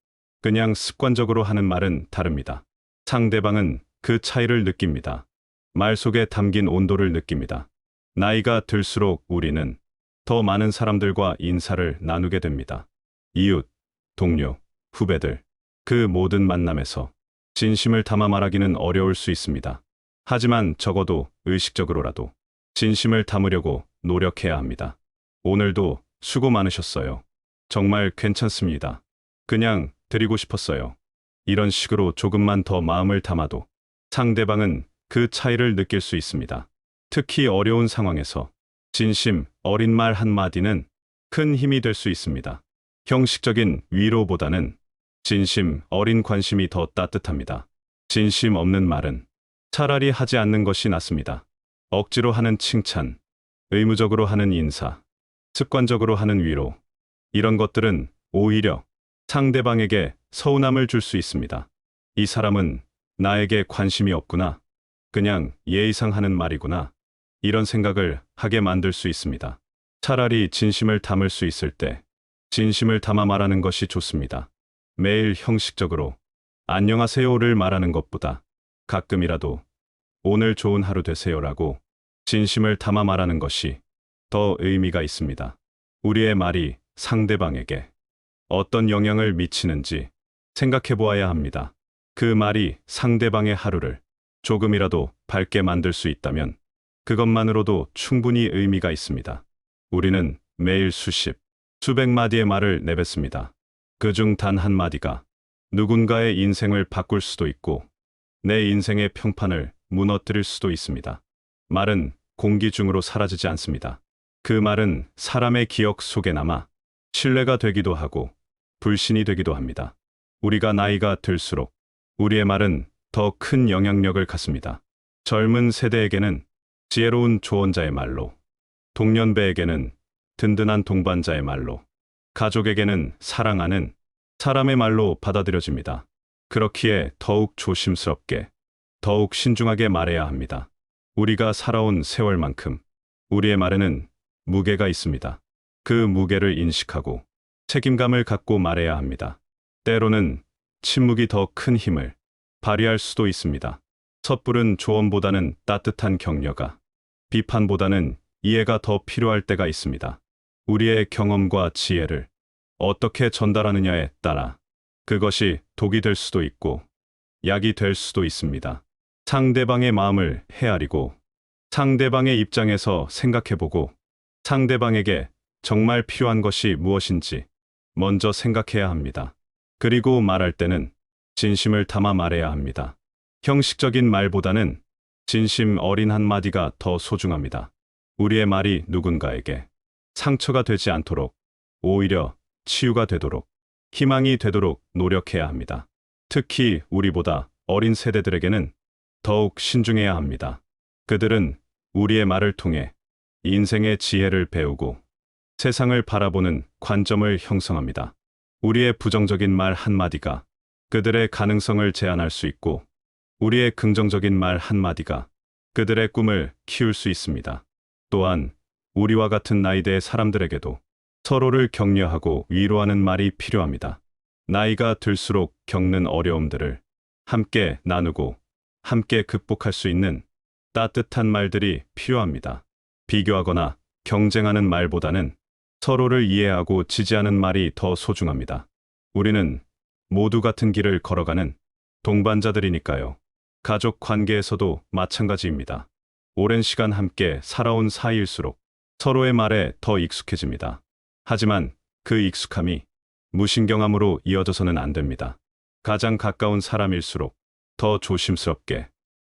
A: 그냥 습관적으로 하는 말은 다릅니다. 상대방은 그 차이를 느낍니다. 말 속에 담긴 온도를 느낍니다. 나이가 들수록 우리는 더 많은 사람들과 인사를 나누게 됩니다. 이웃, 동료, 후배들, 그 모든 만남에서 진심을 담아 말하기는 어려울 수 있습니다. 하지만 적어도 의식적으로라도 진심을 담으려고 노력해야 합니다. 오늘도 수고 많으셨어요. 정말 괜찮습니다. 그냥 드리고 싶었어요. 이런 식으로 조금만 더 마음을 담아도 상대방은 그 차이를 느낄 수 있습니다. 특히 어려운 상황에서 진심, 어린 말 한마디는 큰 힘이 될 수 있습니다. 형식적인 위로보다는 진심, 어린 관심이 더 따뜻합니다. 진심 없는 말은 차라리 하지 않는 것이 낫습니다. 억지로 하는 칭찬, 의무적으로 하는 인사, 습관적으로 하는 위로, 이런 것들은 오히려 상대방에게 서운함을 줄 수 있습니다. 이 사람은 나에게 관심이 없구나. 그냥 예의상 하는 말이구나. 이런 생각을 하게 만들 수 있습니다. 차라리 진심을 담을 수 있을 때 진심을 담아 말하는 것이 좋습니다. 매일 형식적으로 안녕하세요를 말하는 것보다 가끔이라도 오늘 좋은 하루 되세요라고 진심을 담아 말하는 것이 더 의미가 있습니다. 우리의 말이 상대방에게 어떤 영향을 미치는지 생각해 보아야 합니다. 그 말이 상대방의 하루를 조금이라도 밝게 만들 수 있다면 그것만으로도 충분히 의미가 있습니다. 우리는 매일 수십, 수백 마디의 말을 내뱉습니다. 그중 단 한마디가 누군가의 인생을 바꿀 수도 있고 내 인생의 평판을 무너뜨릴 수도 있습니다. 말은 공기 중으로 사라지지 않습니다. 그 말은 사람의 기억 속에 남아 신뢰가 되기도 하고 불신이 되기도 합니다. 우리가 나이가 들수록 우리의 말은 더 큰 영향력을 갖습니다. 젊은 세대에게는 지혜로운 조언자의 말로, 동년배에게는 든든한 동반자의 말로, 가족에게는 사랑하는 사람의 말로 받아들여집니다. 그렇기에 더욱 조심스럽게, 더욱 신중하게 말해야 합니다. 우리가 살아온 세월만큼 우리의 말에는 무게가 있습니다. 그 무게를 인식하고 책임감을 갖고 말해야 합니다. 때로는 침묵이 더 큰 힘을 발휘할 수도 있습니다. 섣부른 조언보다는 따뜻한 격려가, 비판보다는 이해가 더 필요할 때가 있습니다. 우리의 경험과 지혜를 어떻게 전달하느냐에 따라 그것이 독이 될 수도 있고 약이 될 수도 있습니다. 상대방의 마음을 헤아리고 상대방의 입장에서 생각해보고 상대방에게 정말 필요한 것이 무엇인지 먼저 생각해야 합니다. 그리고 말할 때는 진심을 담아 말해야 합니다. 형식적인 말보다는 진심 어린 한마디가 더 소중합니다. 우리의 말이 누군가에게 상처가 되지 않도록, 오히려 치유가 되도록, 희망이 되도록 노력해야 합니다. 특히 우리보다 어린 세대들에게는 더욱 신중해야 합니다. 그들은 우리의 말을 통해 인생의 지혜를 배우고 세상을 바라보는 관점을 형성합니다. 우리의 부정적인 말 한마디가 그들의 가능성을 제한할 수 있고 우리의 긍정적인 말 한마디가 그들의 꿈을 키울 수 있습니다. 또한 우리와 같은 나이대의 사람들에게도 서로를 격려하고 위로하는 말이 필요합니다. 나이가 들수록 겪는 어려움들을 함께 나누고 함께 극복할 수 있는 따뜻한 말들이 필요합니다. 비교하거나 경쟁하는 말보다는 서로를 이해하고 지지하는 말이 더 소중합니다. 우리는 모두 같은 길을 걸어가는 동반자들이니까요. 가족 관계에서도 마찬가지입니다. 오랜 시간 함께 살아온 사이일수록 서로의 말에 더 익숙해집니다. 하지만 그 익숙함이 무신경함으로 이어져서는 안 됩니다. 가장 가까운 사람일수록 더 조심스럽게,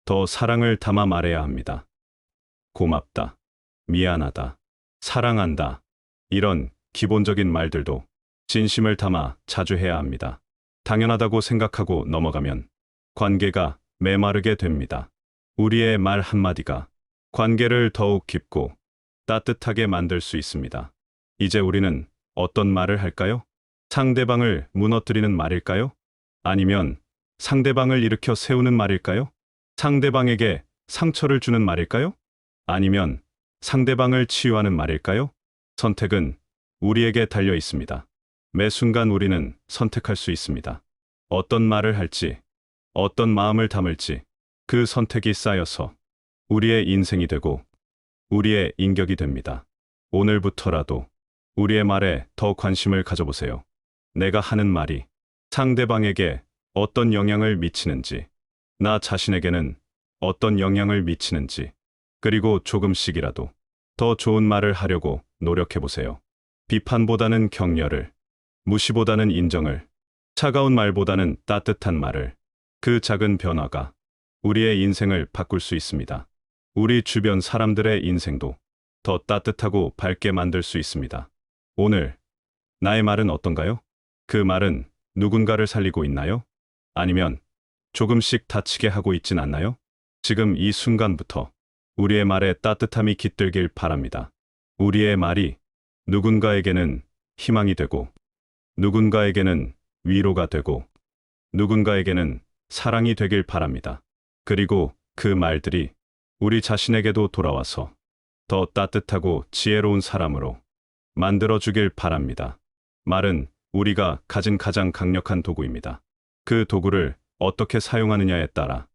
A: 더 사랑을 담아 말해야 합니다. 고맙다, 미안하다, 사랑한다. 이런 기본적인 말들도 진심을 담아 자주 해야 합니다. 당연하다고 생각하고 넘어가면 관계가 메마르게 됩니다. 우리의 말 한마디가 관계를 더욱 깊고 따뜻하게 만들 수 있습니다. 이제 우리는 어떤 말을 할까요? 상대방을 무너뜨리는 말일까요? 아니면 상대방을 일으켜 세우는 말일까요? 상대방에게 상처를 주는 말일까요? 아니면 상대방을 치유하는 말일까요? 선택은 우리에게 달려 있습니다. 매 순간 우리는 선택할 수 있습니다. 어떤 말을 할지, 어떤 마음을 담을지 그 선택이 쌓여서 우리의 인생이 되고 우리의 인격이 됩니다. 오늘부터라도 우리의 말에 더 관심을 가져보세요. 내가 하는 말이 상대방에게 어떤 영향을 미치는지, 나 자신에게는 어떤 영향을 미치는지, 그리고 조금씩이라도 더 좋은 말을 하려고 노력해보세요. 비판보다는 격려를, 무시보다는 인정을, 차가운 말보다는 따뜻한 말을. 그 작은 변화가 우리의 인생을 바꿀 수 있습니다. 우리 주변 사람들의 인생도 더 따뜻하고 밝게 만들 수 있습니다. 오늘 나의 말은 어떤가요? 그 말은 누군가를 살리고 있나요? 아니면 조금씩 다치게 하고 있진 않나요? 지금 이 순간부터 우리의 말에 따뜻함이 깃들길 바랍니다. 우리의 말이 누군가에게는 희망이 되고, 누군가에게는 위로가 되고, 누군가에게는 사랑이 되길 바랍니다. 그리고 그 말들이 우리 자신에게도 돌아와서 더 따뜻하고 지혜로운 사람으로 만들어주길 바랍니다. 말은 우리가 가진 가장 강력한 도구입니다. 그 도구를 어떻게 사용하느냐에 따라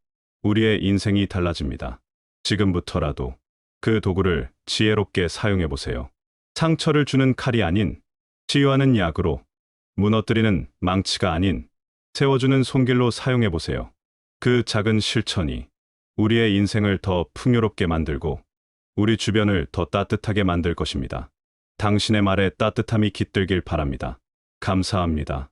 A: 우리의 인생이 달라집니다. 지금부터라도 그 도구를 지혜롭게 사용해 보세요. 상처를 주는 칼이 아닌 치유하는 약으로, 무너뜨리는 망치가 아닌 세워주는 손길로 사용해 보세요. 그 작은 실천이 우리의 인생을 더 풍요롭게 만들고 우리 주변을 더 따뜻하게 만들 것입니다. 당신의 말에 따뜻함이 깃들길 바랍니다. 감사합니다.